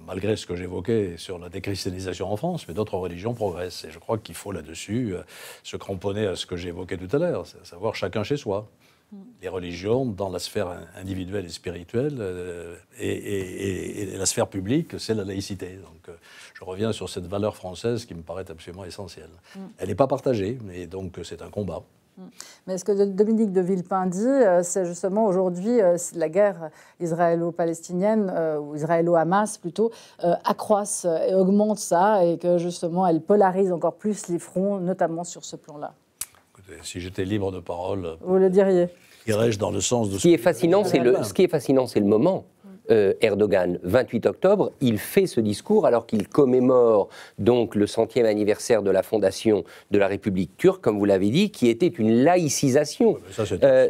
malgré ce que j'évoquais sur la déchristianisation en France, mais d'autres religions progressent. Et je crois qu'il faut là-dessus se cramponner à ce que j'ai évoqué tout à l'heure, à savoir chacun chez soi. Les religions dans la sphère individuelle et spirituelle et la sphère publique, c'est la laïcité. Donc je reviens sur cette valeur française qui me paraît absolument essentielle. Elle n'est pas partagée, mais donc c'est un combat. Mais ce que Dominique de Villepin dit, c'est justement aujourd'hui la guerre israélo-palestinienne, ou israélo-Hamas plutôt, accroisse et augmente ça, et que justement elle polarise encore plus les fronts, notamment sur ce plan-là. Écoutez, si j'étais libre de parole, Vous le diriez? irais-je dans le sens de Ce qui est fascinant, c'est le moment. Erdogan, 28 octobre, il fait ce discours alors qu'il commémore donc le 100e anniversaire de la fondation de la République turque, comme vous l'avez dit, qui était une laïcisation.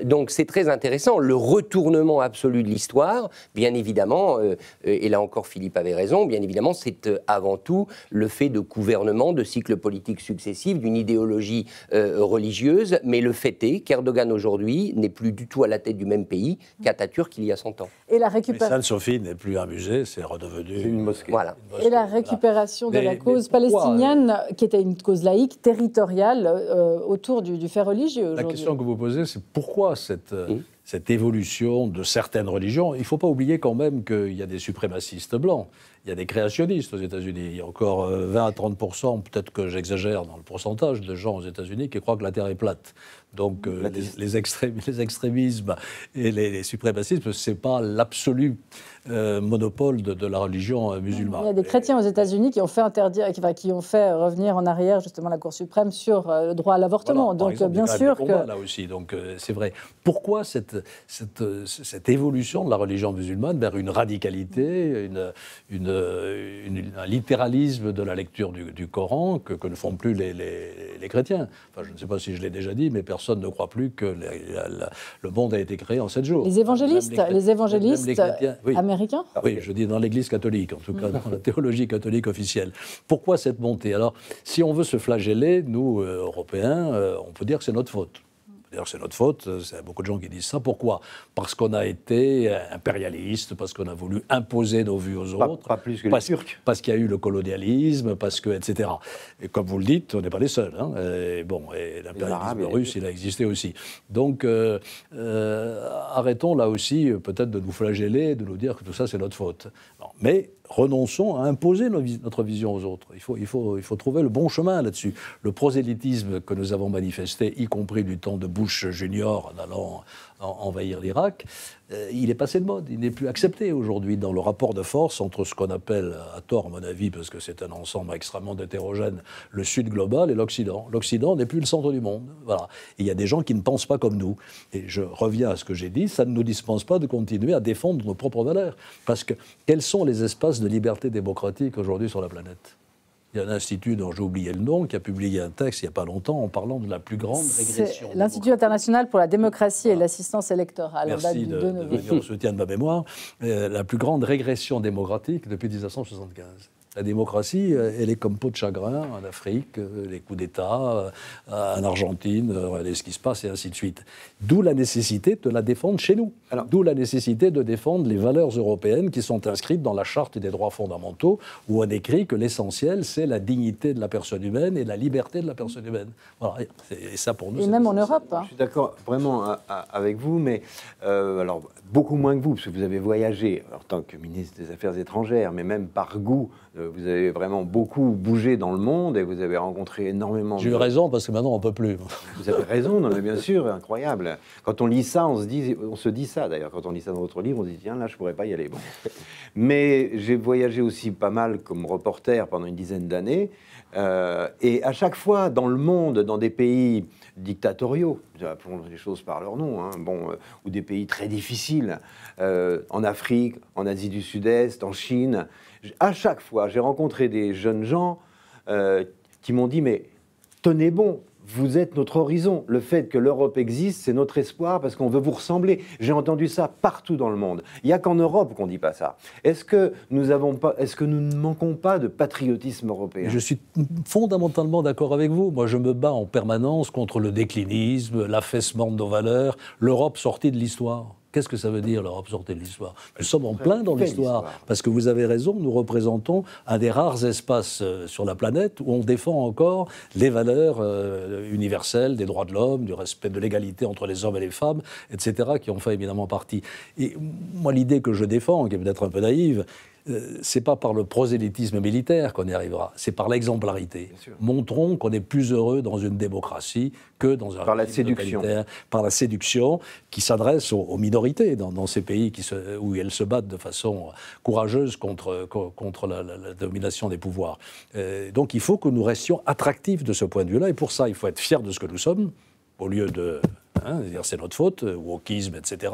Donc c'est très intéressant. Le retournement absolu de l'histoire, bien évidemment, et là encore Philippe avait raison, bien évidemment, c'est avant tout le fait de gouvernements, de cycles politiques successifs, d'une idéologie religieuse, mais le fait est qu'Erdogan aujourd'hui n'est plus du tout à la tête du même pays qu'Atatürk il y a 100 ans. Et la récupération. Sophie n'est plus un musée, c'est redevenu une mosquée. Voilà. Et la récupération de la cause palestinienne, qui était une cause laïque, territoriale, autour du fait religieux aujourd'hui. La question que vous posez, c'est pourquoi cette évolution de certaines religions? Il ne faut pas oublier quand même qu'il y a des suprémacistes blancs, il y a des créationnistes aux États-Unis. Il y a encore 20 à 30%, peut-être que j'exagère dans le pourcentage de gens aux États-Unis qui croient que la Terre est plate. Donc les extrémismes et les suprémacismes, ce n'est pas l'absolu monopole de la religion musulmane. Il y a des chrétiens aux États-Unis qui ont fait qui ont fait revenir en arrière justement la Cour suprême sur le droit à l'avortement. Voilà, donc exemple, bien sûr que là aussi, donc c'est vrai. Pourquoi cette évolution de la religion musulmane vers une radicalité, un littéralisme de la lecture du Coran que ne font plus les chrétiens? Enfin, je ne sais pas si je l'ai déjà dit, mais personne ne croit plus que le monde a été créé en 7 jours. Les évangélistes, oui. américains? Oui, je dis dans l'Église catholique, en tout cas dans la théologie catholique officielle. Pourquoi cette montée? Alors, si on veut se flageller, nous, Européens, on peut dire que c'est notre faute. D'ailleurs, c'est notre faute, il y a beaucoup de gens qui disent ça. Pourquoi? Parce qu'on a été impérialiste, parce qu'on a voulu imposer nos vues aux autres. Pas plus que les Turcs. Parce qu'il y a eu le colonialisme, etc. Et comme vous le dites, on n'est pas les seuls. Hein. Et l'impérialisme russe, il a existé aussi. Donc, arrêtons là aussi peut-être de nous flageller, de nous dire que tout ça, c'est notre faute. Non. Mais renonçons à imposer notre vision aux autres. Il faut trouver le bon chemin là-dessus. Le prosélytisme que nous avons manifesté, y compris du temps de Bush Junior en allant envahir l'Irak, il est passé de mode. Il n'est plus accepté aujourd'hui dans le rapport de force entre ce qu'on appelle, à tort à mon avis, parce que c'est un ensemble extrêmement hétérogène, le Sud global et l'Occident. L'Occident n'est plus le centre du monde. Voilà. Et il y a des gens qui ne pensent pas comme nous. Et je reviens à ce que j'ai dit, ça ne nous dispense pas de continuer à défendre nos propres valeurs. Parce que quels sont les espaces de liberté démocratique aujourd'hui sur la planète? Il y a un institut dont j'ai oublié le nom qui a publié un texte il n'y a pas longtemps en parlant de la plus grande régression. L'Institut international pour la démocratie et l'assistance électorale. Merci de venir au soutien de ma mémoire. La plus grande régression démocratique depuis 1975. La démocratie, elle est comme peau de chagrin en Afrique, les coups d'État, en Argentine, regardez ce qui se passe et ainsi de suite. D'où la nécessité de la défendre chez nous. D'où la nécessité de défendre les valeurs européennes qui sont inscrites dans la Charte des droits fondamentaux, où on écrit que l'essentiel, c'est la dignité de la personne humaine et la liberté de la personne humaine. Voilà. Et ça, pour nous, et même en Europe. Hein. Je suis d'accord vraiment avec vous, mais alors beaucoup moins que vous, parce que vous avez voyagé en tant que ministre des Affaires étrangères, mais même par goût. Vous avez vraiment beaucoup bougé dans le monde et vous avez rencontré énormément J'ai eu raison parce que maintenant on ne peut plus. Vous avez raison, non mais bien sûr, incroyable. Quand on lit ça, on se dit ça d'ailleurs. Quand on lit ça dans votre livre, on se dit tiens là je ne pourrais pas y aller. Bon. Mais j'ai voyagé aussi pas mal comme reporter pendant une dizaine d'années et à chaque fois dans le monde, dans des pays dictatoriaux, appelons les choses par leur nom, hein, ou des pays très difficiles, en Afrique, en Asie du Sud-Est, en Chine. À chaque fois, j'ai rencontré des jeunes gens qui m'ont dit « Mais tenez bon, vous êtes notre horizon. Le fait que l'Europe existe, c'est notre espoir parce qu'on veut vous ressembler. » J'ai entendu ça partout dans le monde. Il n'y a qu'en Europe qu'on ne dit pas ça. Est-ce que nous ne manquons pas de patriotisme européen? Je suis fondamentalement d'accord avec vous. Moi, je me bats en permanence contre le déclinisme, l'affaissement de nos valeurs, l'Europe sortie de l'histoire. Qu'est-ce que ça veut dire, l'Europe sortie de l'histoire? Nous sommes en plein dans l'histoire. Parce que vous avez raison, nous représentons un des rares espaces sur la planète où on défend encore les valeurs universelles, des droits de l'homme, du respect de l'égalité entre les hommes et les femmes, etc., qui en fait évidemment partie. Et moi, l'idée que je défends, qui est peut-être un peu naïve, c'est pas par le prosélytisme militaire qu'on y arrivera, c'est par l'exemplarité. Montrons qu'on est plus heureux dans une démocratie que dans un par la régime séduction. totalitaire, par la séduction qui s'adresse aux minorités dans ces pays où elles se battent de façon courageuse contre la domination des pouvoirs. Donc il faut que nous restions attractifs de ce point de vue-là, et pour ça il faut être fiers de ce que nous sommes, au lieu de dire c'est notre faute, wokisme, etc.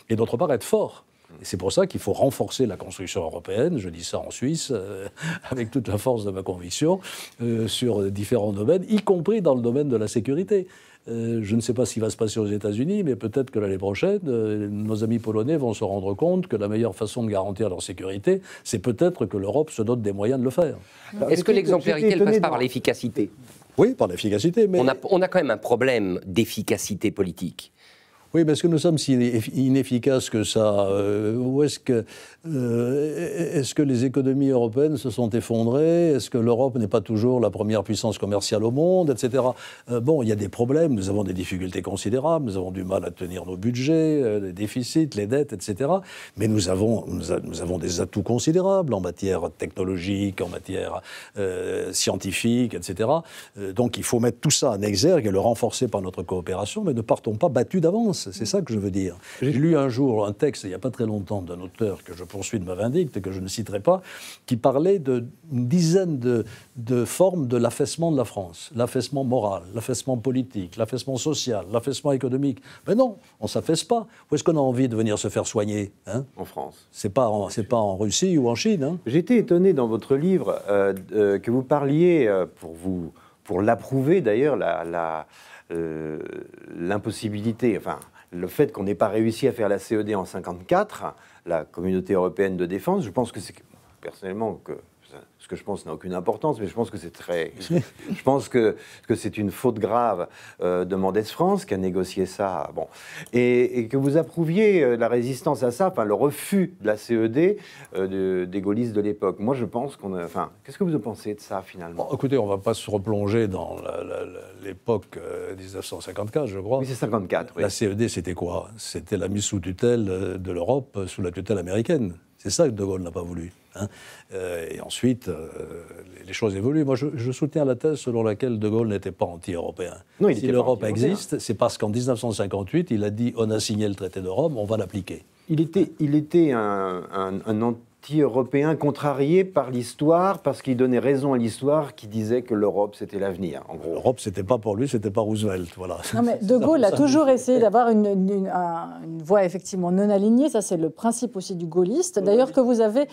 Et d'autre part être fort. Et c'est pour ça qu'il faut renforcer la construction européenne, je dis ça en Suisse, avec toute la force de ma conviction, sur différents domaines, y compris dans le domaine de la sécurité. Je ne sais pas ce qui va se passer aux États-Unis, mais peut-être que l'année prochaine, nos amis polonais vont se rendre compte que la meilleure façon de garantir leur sécurité, c'est peut-être que l'Europe se dote des moyens de le faire. Est-ce que l'exemplarité, elle passe par l'efficacité? Oui, par l'efficacité, mais... On a quand même un problème d'efficacité politique. Oui, mais est-ce que nous sommes si inefficaces que ça? Ou est-ce que les économies européennes se sont effondrées? Est-ce que l'Europe n'est pas toujours la première puissance commerciale au monde, etc. Bon, il y a des problèmes, nous avons des difficultés considérables, nous avons du mal à tenir nos budgets, les déficits, les dettes, etc. Mais nous avons des atouts considérables en matière technologique, en matière scientifique, etc. Donc il faut mettre tout ça en exergue et le renforcer par notre coopération, mais ne partons pas battus d'avance. C'est ça que je veux dire. J'ai lu un jour un texte, il n'y a pas très longtemps, d'un auteur que je poursuis de ma vindicte et que je ne citerai pas, qui parlait d'une dizaine de formes de l'affaissement de la France. L'affaissement moral, l'affaissement politique, l'affaissement social, l'affaissement économique. Mais non, on ne s'affaisse pas. Où est-ce qu'on a envie de venir se faire soigner, hein? En France. C'est pas en Russie ou en Chine. Hein. J'étais étonné dans votre livre que vous parliez, pour l'approuver d'ailleurs, l'impossibilité, enfin, le fait qu'on n'ait pas réussi à faire la CED en 1954, la Communauté européenne de défense, je pense que c'est, personnellement, ce que je pense n'a aucune importance, mais je pense que c'est je pense que c'est une faute grave de Mendès France qui a négocié ça. Bon. Et que vous approuviez la résistance à ça, enfin le refus de la CED des gaullistes de l'époque. Moi, je pense enfin, qu'est-ce que vous en pensez de ça, finalement? Bon, écoutez, on ne va pas se replonger dans l'époque 1954, je crois. Oui, c'est 54. Oui. La CED, c'était quoi? C'était la mise sous tutelle de l'Europe, sous la tutelle américaine. C'est ça que De Gaulle n'a pas voulu. Hein. Et ensuite, les choses évoluent. Moi, je soutiens la thèse selon laquelle De Gaulle n'était pas anti-européen. Si l'Europe existe, c'est parce qu'en 1958, il a dit on a signé le traité de Rome, on va l'appliquer. Il était un anti-européen contrarié par l'histoire, parce qu'il donnait raison à l'histoire qui disait que l'Europe, c'était l'avenir, en gros. L'Europe, c'était pas pour lui, c'était pas Roosevelt, voilà. Non, mais De Gaulle a toujours essayé d'avoir une voie effectivement non alignée. Ça, c'est le principe aussi du gaulliste. D'ailleurs, que vous avez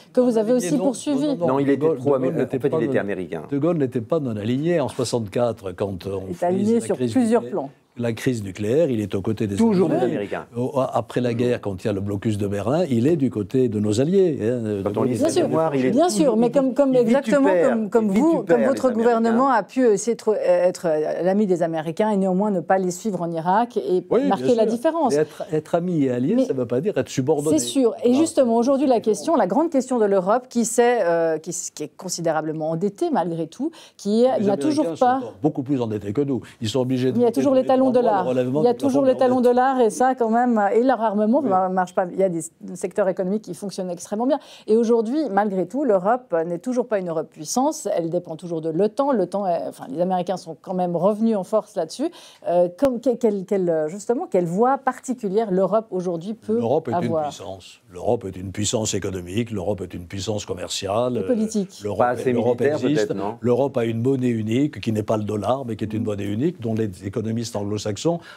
aussi poursuivi. Non, il était il était américain. De Gaulle n'était pas non aligné en 64, quand on est aligné sur plusieurs plans. La crise nucléaire, il est aux côtés des toujours des Américains. Après la guerre, quand il y a le blocus de Berlin, il est du côté de nos alliés. Quand on lit sa mémoire, il est bien sûr, mais comme votre gouvernement a pu essayer être l'ami des Américains et néanmoins ne pas les suivre en Irak et marquer la différence. Être ami et allié, ça ne veut pas dire être subordonné. C'est sûr. Et justement, aujourd'hui, la grande question de l'Europe, qui est considérablement endettée malgré tout, qui n'a toujours pas... Sont beaucoup plus endettés que nous. Ils sont obligés de... Il y a toujours les talons de l'art. Il y a toujours les talons de l'art et ça, quand même, et leur armement ne marche pas. Il y a des secteurs économiques qui fonctionnent extrêmement bien. Et aujourd'hui, malgré tout, l'Europe n'est toujours pas une Europe puissance. Elle dépend toujours de l'OTAN. Les Américains sont quand même revenus en force là-dessus. Quelle voie particulière l'Europe aujourd'hui peut avoir? L'Europe est une puissance. L'Europe est une puissance économique. L'Europe est une puissance commerciale. Et politique. L'Europe existe. Non. L'Europe a une monnaie unique qui n'est pas le dollar, mais qui est une monnaie unique dont les économistes anglo-saxons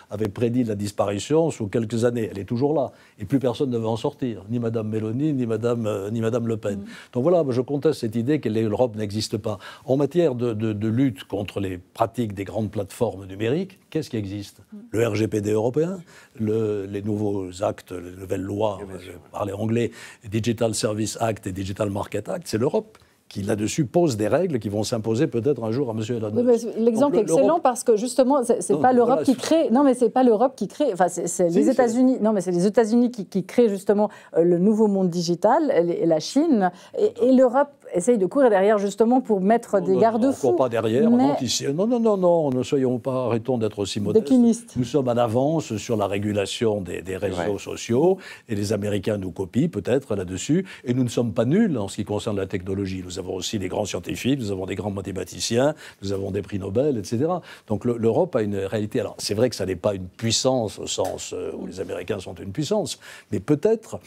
avaient prédit la disparition sous quelques années. Elle est toujours là. Et plus personne ne veut en sortir. Ni Mme Meloni, ni Mme Le Pen. Donc voilà, je conteste cette idée que l'Europe n'existe pas. En matière de lutte contre les pratiques des grandes plateformes numériques, qu'est-ce qui existe? Le RGPD européen, les nouveaux actes, les nouvelles lois, je parlais anglais, Digital Service Act et Digital Market Act, c'est l'Europe qui, là-dessus, pose des règles qui vont s'imposer peut-être un jour à M. Elon Musk. Oui, l'exemple est excellent parce que, justement, c'est pas l'Europe qui crée... Non, mais c'est pas l'Europe qui crée... Enfin, c'est les États-Unis... Non, mais c'est les États-Unis qui créent, justement, le nouveau monde digital, et la Chine. Et l'Europe essaye de courir derrière justement pour mettre des garde-fous. On ne court pas derrière, non, ne soyons pas, arrêtons d'être aussi modestes. Déclinistes. Nous sommes en avance sur la régulation des réseaux sociaux, et les Américains nous copient peut-être là-dessus, et nous ne sommes pas nuls en ce qui concerne la technologie. Nous avons aussi des grands scientifiques, nous avons des grands mathématiciens, nous avons des prix Nobel, etc. Donc l'Europe a une réalité. Alors c'est vrai que ça n'est pas une puissance au sens où les Américains sont une puissance, mais peut-être,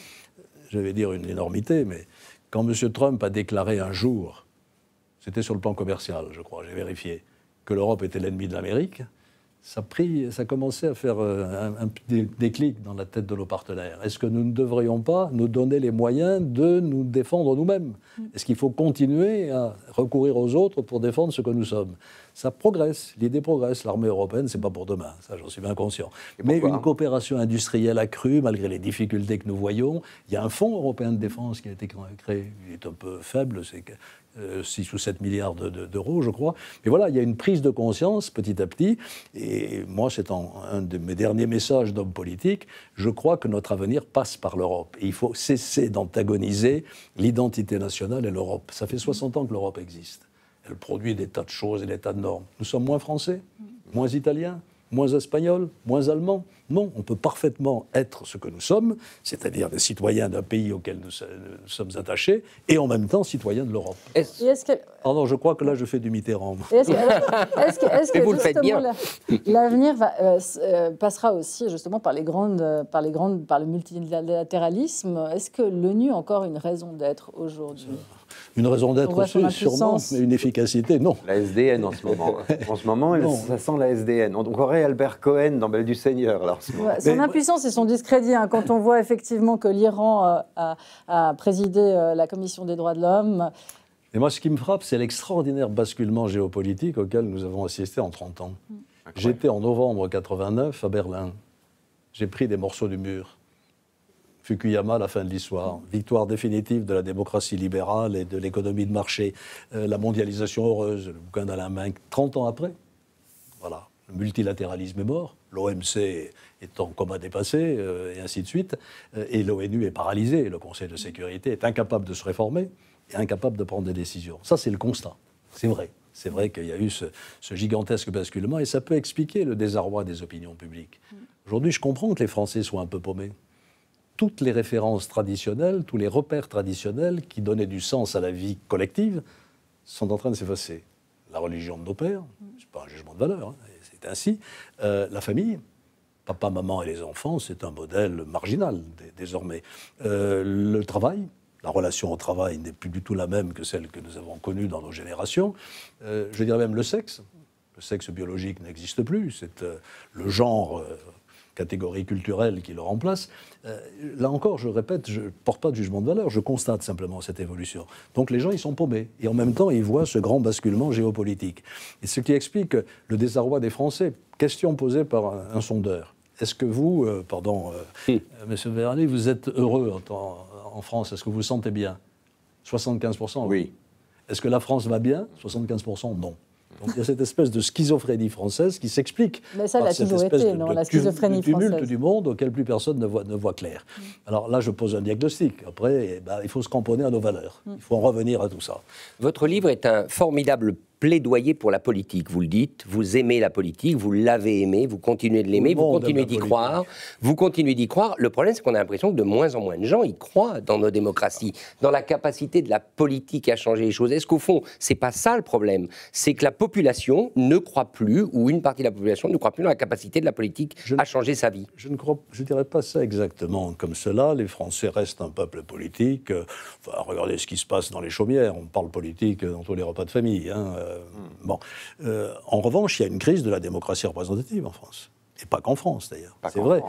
je vais dire une énormité, mais quand M. Trump a déclaré un jour, c'était sur le plan commercial, je crois, j'ai vérifié, que l'Europe était l'ennemi de l'Amérique, ça commençait à faire un déclic dans la tête de nos partenaires. Est-ce que nous ne devrions pas nous donner les moyens de nous défendre nous-mêmes? Est-ce qu'il faut continuer à recourir aux autres pour défendre ce que nous sommes? Ça progresse, l'idée progresse. L'armée européenne, c'est pas pour demain, ça j'en suis bien conscient. Mais une coopération industrielle accrue, malgré les difficultés que nous voyons, il y a un fonds européen de défense qui a été créé. Il est un peu faible, c'est 6 ou 7 milliards d'euros, je crois. Mais voilà, il y a une prise de conscience petit à petit. Et moi, c'est un de mes derniers messages d'homme politique. Je crois que notre avenir passe par l'Europe. Et il faut cesser d'antagoniser l'identité nationale et l'Europe. Ça fait 60 ans que l'Europe existe. Elle produit des tas de choses et des tas de normes. Nous sommes moins français, moins italiens, moins espagnols, moins allemands. Non, on peut parfaitement être ce que nous sommes, c'est-à-dire des citoyens d'un pays auquel nous sommes attachés, et en même temps citoyens de l'Europe. Pardon, je crois que là, je fais du Mitterrand. Est-ce que vous le faites bien. L'avenir passera aussi justement par le multilatéralisme? Est-ce que l'ONU a encore une raison d'être aujourd'hui? Une raison d'être, sûrement, mais une efficacité, non. La SDN en ce moment. En ce moment, ça sent la SDN. On aurait Albert Cohen dans Belle du Seigneur. Là, en ce moment. Son impuissance et son discrédit, hein, quand on voit effectivement que l'Iran a présidé la Commission des droits de l'homme. Et moi, ce qui me frappe, c'est l'extraordinaire basculement géopolitique auquel nous avons assisté en 30 ans. J'étais en novembre 89 à Berlin. J'ai pris des morceaux du mur. Fukuyama, la fin de l'histoire. Victoire définitive de la démocratie libérale et de l'économie de marché. La mondialisation heureuse, le bouquin d'Alain Minck. 30 ans après, voilà, le multilatéralisme est mort. L'OMC est en coma dépassé, et ainsi de suite. Et l'ONU est paralysée. Le Conseil de sécurité est incapable de se réformer et incapable de prendre des décisions. Ça, c'est le constat. C'est vrai. C'est vrai qu'il y a eu ce gigantesque basculement, et ça peut expliquer le désarroi des opinions publiques. Aujourd'hui, je comprends que les Français soient un peu paumés. Toutes les références traditionnelles, tous les repères traditionnels qui donnaient du sens à la vie collective sont en train de s'effacer. La religion de nos pères, ce n'est pas un jugement de valeur, hein, c'est ainsi. La famille, papa, maman et les enfants, c'est un modèle marginal désormais. Le travail, la relation au travail n'est plus du tout la même que celle que nous avons connue dans nos générations. Je dirais même le sexe. Le sexe biologique n'existe plus, c'est le genre... catégorie culturelle qui le remplace. Là encore, je répète, je ne porte pas de jugement de valeur, je constate simplement cette évolution. Donc les gens, ils sont paumés. Et en même temps, ils voient ce grand basculement géopolitique. Et ce qui explique le désarroi des Français. Question posée par un sondeur. Est-ce que vous, Monsieur Vernet, vous êtes heureux en France? Est-ce que vous vous sentez bien? 75%, oui. Est-ce que la France va bien? 75%, non. Donc il y a cette espèce de schizophrénie française qui s'explique par cette espèce de tumulte du monde auquel plus personne ne voit clair. Alors là, je pose un diagnostic. Après, il faut se cramponner à nos valeurs. Il faut en revenir à tout ça. Votre livre est un formidable plaidoyer pour la politique, vous le dites, vous aimez la politique, vous l'avez aimée, vous continuez de l'aimer, vous continuez d'y croire, Le problème, c'est qu'on a l'impression que de moins en moins de gens y croient dans nos démocraties, dans la capacité de la politique à changer les choses. Est-ce qu'au fond, c'est pas ça le problème? C'est que la population ne croit plus, ou une partie de la population ne croit plus dans la capacité de la politique à changer sa vie. Je ne dirais pas ça exactement comme cela. Les Français restent un peuple politique. Regardez ce qui se passe dans les chaumières. On parle politique dans tous les repas de famille, hein. En revanche, il y a une crise de la démocratie représentative en France. Et pas qu'en France, d'ailleurs. C'est vrai.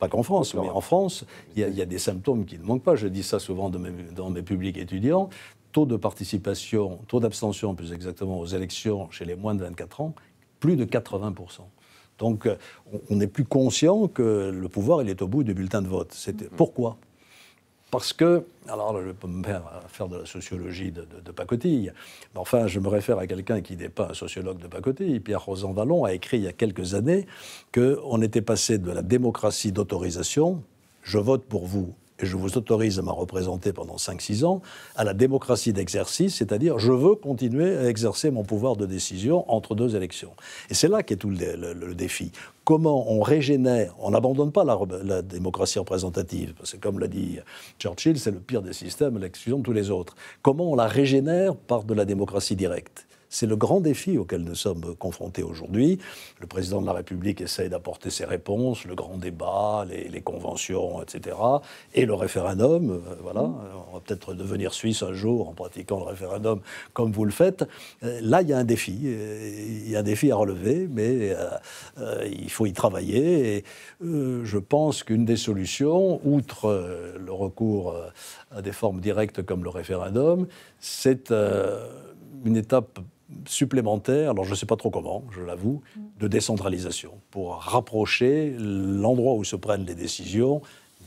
Pas qu'en France. Mais en France, il y a des symptômes qui ne manquent pas. Je dis ça souvent dans mes publics étudiants. Taux de participation, taux d'abstention, plus exactement, aux élections chez les moins de 24 ans, plus de 80%. Donc, on n'est plus conscient que le pouvoir, il est au bout du bulletin de vote. Pourquoi ? Parce que, alors je peux me faire de la sociologie de pacotille, mais enfin je me réfère à quelqu'un qui n'est pas un sociologue de pacotille. Pierre Rosanvallon a écrit il y a quelques années qu'on était passé de la démocratie d'autorisation, je vote pour vous, et je vous autorise à me représenter pendant 5-6 ans, à la démocratie d'exercice, c'est-à-dire je veux continuer à exercer mon pouvoir de décision entre 2 élections. Et c'est là qu'est tout le défi. Comment on régénère, on n'abandonne pas la démocratie représentative, parce que comme l'a dit Churchill, c'est le pire des systèmes, l'exclusion de tous les autres. Comment on la régénère par de la démocratie directe ? C'est le grand défi auquel nous sommes confrontés aujourd'hui. Le président de la République essaye d'apporter ses réponses, le grand débat, les conventions, etc. Et le référendum, voilà. On va peut-être devenir suisse un jour en pratiquant le référendum comme vous le faites. Là, il y a un défi. Il y a un défi à relever, mais il faut y travailler. Et je pense qu'une des solutions, outre le recours à des formes directes comme le référendum, c'est une étape supplémentaire, alors je ne sais pas trop comment, je l'avoue, de décentralisation, pour rapprocher l'endroit où se prennent les décisions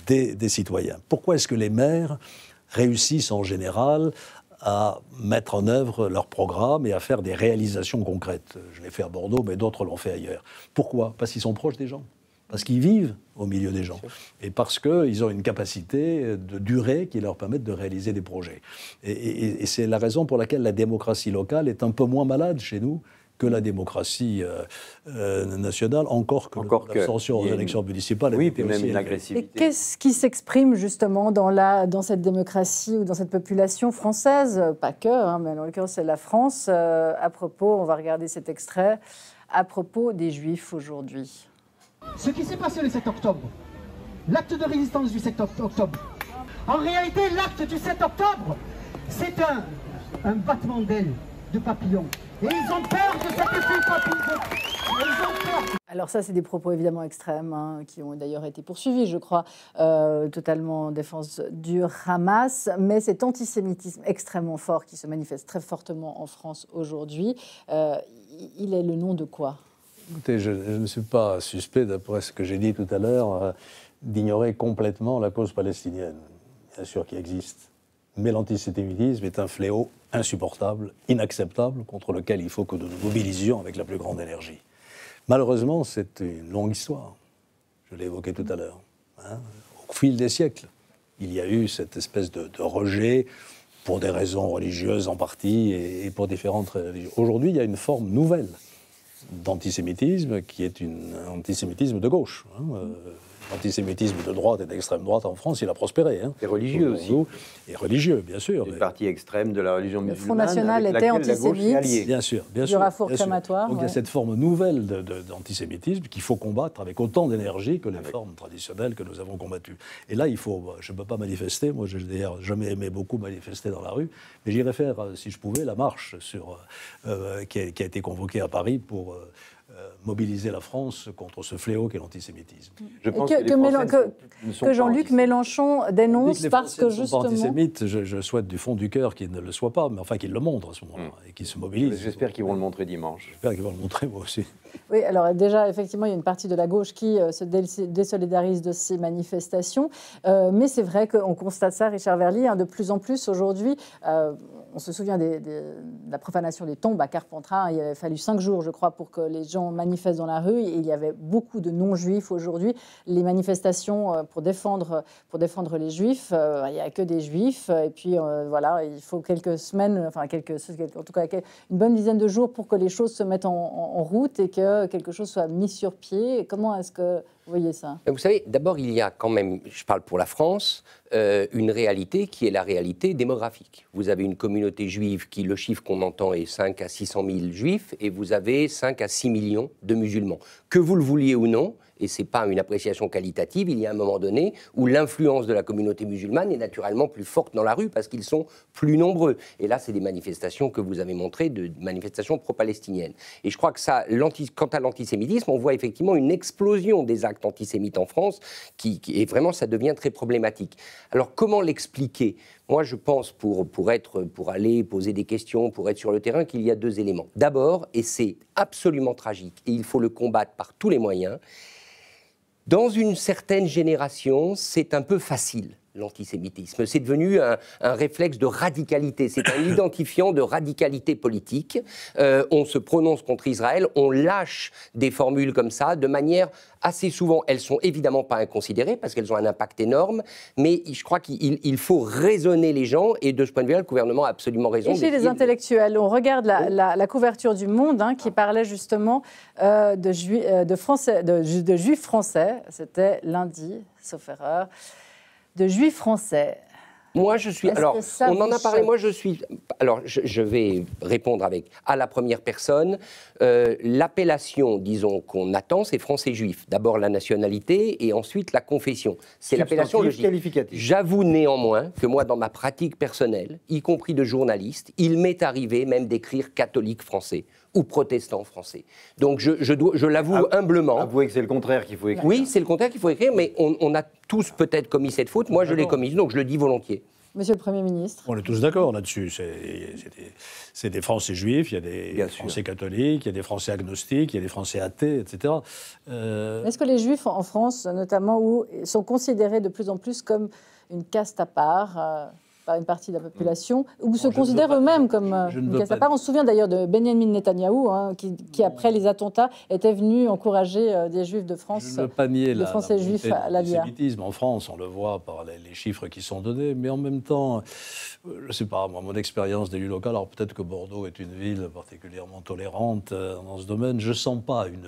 des citoyens. Pourquoi est-ce que les maires réussissent en général à mettre en œuvre leur programme et à faire des réalisations concrètes? Je l'ai fait à Bordeaux, mais d'autres l'ont fait ailleurs. Pourquoi? Parce qu'ils sont proches des gens. Parce qu'ils vivent au milieu des gens. Et parce qu'ils ont une capacité de durée qui leur permet de réaliser des projets. Et c'est la raison pour laquelle la démocratie locale est un peu moins malade chez nous que la démocratie nationale, encore que l'abstention aux élections municipales. Oui, puis même une agressivité. Et qu'est-ce qui s'exprime justement dans cette démocratie ou dans cette population française? Pas que, hein, mais en l'occurrence c'est la France. À propos, on va regarder cet extrait, à propos des Juifs aujourd'hui. Ce qui s'est passé le 7 octobre, l'acte de résistance du 7 octobre, en réalité l'acte du 7 octobre, c'est un battement d'ailes, de papillons. Et ils ont peur de cet effet papillon. Ils ont peur. Alors ça, c'est des propos évidemment extrêmes, hein, qui ont d'ailleurs été poursuivis, je crois, totalement en défense du Hamas. Mais cet antisémitisme extrêmement fort qui se manifeste très fortement en France aujourd'hui, il est le nom de quoi ? Écoutez, je ne suis pas suspect, d'après ce que j'ai dit tout à l'heure, d'ignorer complètement la cause palestinienne, bien sûr qui existe. Mais l'antisémitisme est un fléau insupportable, inacceptable, contre lequel il faut que nous nous mobilisions avec la plus grande énergie. Malheureusement, c'est une longue histoire. Je l'ai évoqué tout à l'heure. Hein. Au fil des siècles, il y a eu cette espèce de rejet pour des raisons religieuses en partie et pour différentes religions. Aujourd'hui, il y a une forme nouvelle d'antisémitisme qui est un antisémitisme de gauche. Hein. L'antisémitisme de droite et d'extrême droite en France, il a prospéré. Hein. Et religieux aussi. Et religieux, bien sûr. Une partie extrême de la religion musulmane. Le Front National était antisémite. Bien sûr, bien du sûr. Rafour crématoire. Donc il y a cette forme nouvelle d'antisémitisme qu'il faut combattre avec autant d'énergie que les formes traditionnelles que nous avons combattues. Et là, il faut. Je ne peux pas manifester. Moi, je n'ai d'ailleurs jamais aimé beaucoup manifester dans la rue. Mais j'irais faire, si je pouvais, la marche qui a été convoquée à Paris pour mobiliser la France contre ce fléau qu'est l'antisémitisme. Je pense que Jean-Luc Mélenchon dénonce parce que justement... antisémites, je souhaite du fond du cœur qu'ils ne le soient pas, mais enfin qu'ils le montrent à ce moment-là et qu'ils se mobilisent. J'espère qu'ils vont le montrer dimanche. J'espère qu'ils vont le montrer, moi aussi. Oui, alors déjà, effectivement, il y a une partie de la gauche qui se désolidarise de ces manifestations. Mais c'est vrai qu'on constate ça, Richard Verly, hein, de plus en plus aujourd'hui. On se souvient de la profanation des tombes à Carpentras. Hein, il avait fallu 5 jours, je crois, pour que les gens manifestent dans la rue. Et il y avait beaucoup de non-juifs aujourd'hui. Les manifestations pour défendre les juifs, il n'y a que des juifs. Et puis, voilà, il faut quelques semaines, enfin, en tout cas, une bonne dizaine de jours pour que les choses se mettent en route et que quelque chose soit mis sur pied. Comment est-ce que vous voyez ça? Vous savez, d'abord, il y a quand même, je parle pour la France, une réalité qui est la réalité démographique. Vous avez une communauté juive qui, le chiffre qu'on entend est 5 à 600 000 juifs, et vous avez 5 à 6 millions de musulmans. Que vous le vouliez ou non, et ce n'est pas une appréciation qualitative, il y a un moment donné où l'influence de la communauté musulmane est naturellement plus forte dans la rue parce qu'ils sont plus nombreux. Et là, c'est des manifestations que vous avez montrées, de manifestations pro-palestiniennes. Et je crois que ça, quant à l'antisémitisme, on voit effectivement une explosion des actes antisémites en France, et vraiment, ça devient très problématique. Alors, comment l'expliquer ? Moi, je pense, pour aller poser des questions, pour être sur le terrain, qu'il y a 2 éléments. D'abord, et c'est absolument tragique, et il faut le combattre par tous les moyens, dans une certaine génération, c'est un peu facile, l'antisémitisme. C'est devenu un réflexe de radicalité. C'est un identifiant de radicalité politique. On se prononce contre Israël, on lâche des formules comme ça, de manière assez souvent, elles sont évidemment pas inconsidérées, parce qu'elles ont un impact énorme, mais je crois qu'il faut raisonner les gens, et de ce point de vue-là, le gouvernement a absolument raison. Et chez les intellectuels, on regarde la couverture du Monde, hein, qui parlait justement de juifs français, c'était lundi, sauf erreur, de juifs français. Moi, je suis. Alors, on en a parlé. Moi, je suis. Alors, je vais répondre à la première personne. L'appellation, disons, qu'on attend, c'est français juif. D'abord la nationalité et ensuite la confession. C'est l'appellation logique. J'avoue néanmoins que moi, dans ma pratique personnelle, y compris de journaliste, il m'est arrivé même d'écrire catholique français ou protestant français. Donc, je l'avoue humblement. Avouez que c'est le contraire qu'il faut écrire. Oui, c'est le contraire qu'il faut écrire, mais on a tous peut-être commis cette faute. Moi, je l'ai commise, donc je le dis volontiers. Monsieur le Premier ministre. On est tous d'accord là-dessus. C'est des Français juifs, il y a des Français catholiques, il y a des Français agnostiques, il y a des Français athées, etc. Est-ce que les Juifs en France, notamment, sont considérés de plus en plus comme une caste à part par une partie de la population, ou se considèrent eux-mêmes comme une caste à part? On se souvient d'ailleurs de Benjamin Netanyahou, hein, qui, après les attentats, était venu encourager des Juifs de France, des Français juifs à la bière. L'antisémitisme en France, on le voit par les chiffres qui sont donnés, mais en même temps, je ne sais pas, moi, mon expérience d'élu local, alors peut-être que Bordeaux est une ville particulièrement tolérante dans ce domaine, je ne sens pas une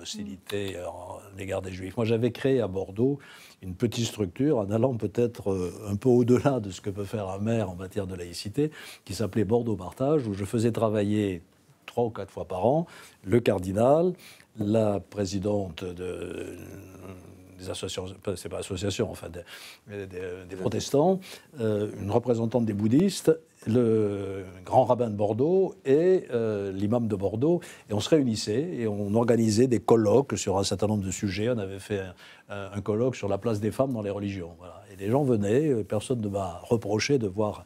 hostilité à l'égard des Juifs. Moi, j'avais créé à Bordeaux une petite structure, en allant peut-être un peu au-delà de ce que peut faire un maire en matière de laïcité, qui s'appelait Bordeaux Partage, où je faisais travailler 3 ou 4 fois par an le cardinal, la présidente des associations, c'est pas association, enfin des protestants, une représentante des bouddhistes, le grand rabbin de Bordeaux et l'imam de Bordeaux, et on se réunissait et on organisait des colloques sur un certain nombre de sujets. On avait fait un colloque sur la place des femmes dans les religions. Voilà. Et les gens venaient, personne ne m'a reproché d'avoir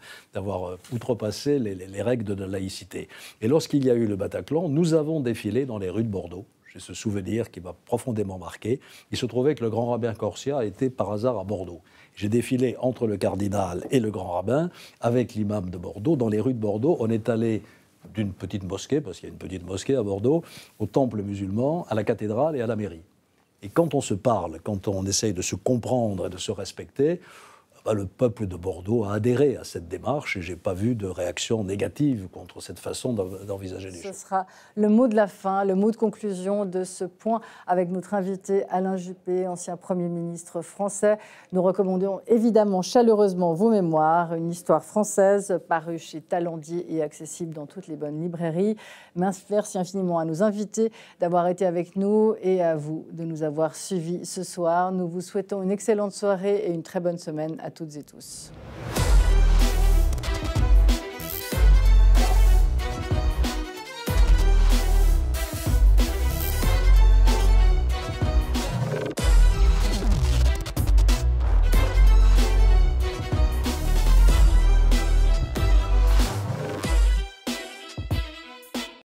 outrepassé les règles de la laïcité. Et lorsqu'il y a eu le Bataclan, nous avons défilé dans les rues de Bordeaux. J'ai ce souvenir qui m'a profondément marqué. Il se trouvait que le grand rabbin Corsia était par hasard à Bordeaux. J'ai défilé entre le cardinal et le grand rabbin avec l'imam de Bordeaux. Dans les rues de Bordeaux, on est allé d'une petite mosquée, parce qu'il y a une petite mosquée à Bordeaux, au temple musulman, à la cathédrale et à la mairie. Et quand on se parle, quand on essaye de se comprendre et de se respecter, le peuple de Bordeaux a adhéré à cette démarche et je n'ai pas vu de réaction négative contre cette façon d'envisager les choses. Ce sera le mot de la fin, le mot de conclusion de ce point avec notre invité Alain Juppé, ancien Premier ministre français. Nous recommandons évidemment chaleureusement vos mémoires, une histoire française parue chez Talendier et accessible dans toutes les bonnes librairies. Merci infiniment à nos invités d'avoir été avec nous et à vous de nous avoir suivis ce soir. Nous vous souhaitons une excellente soirée et une très bonne semaine à toutes et tous.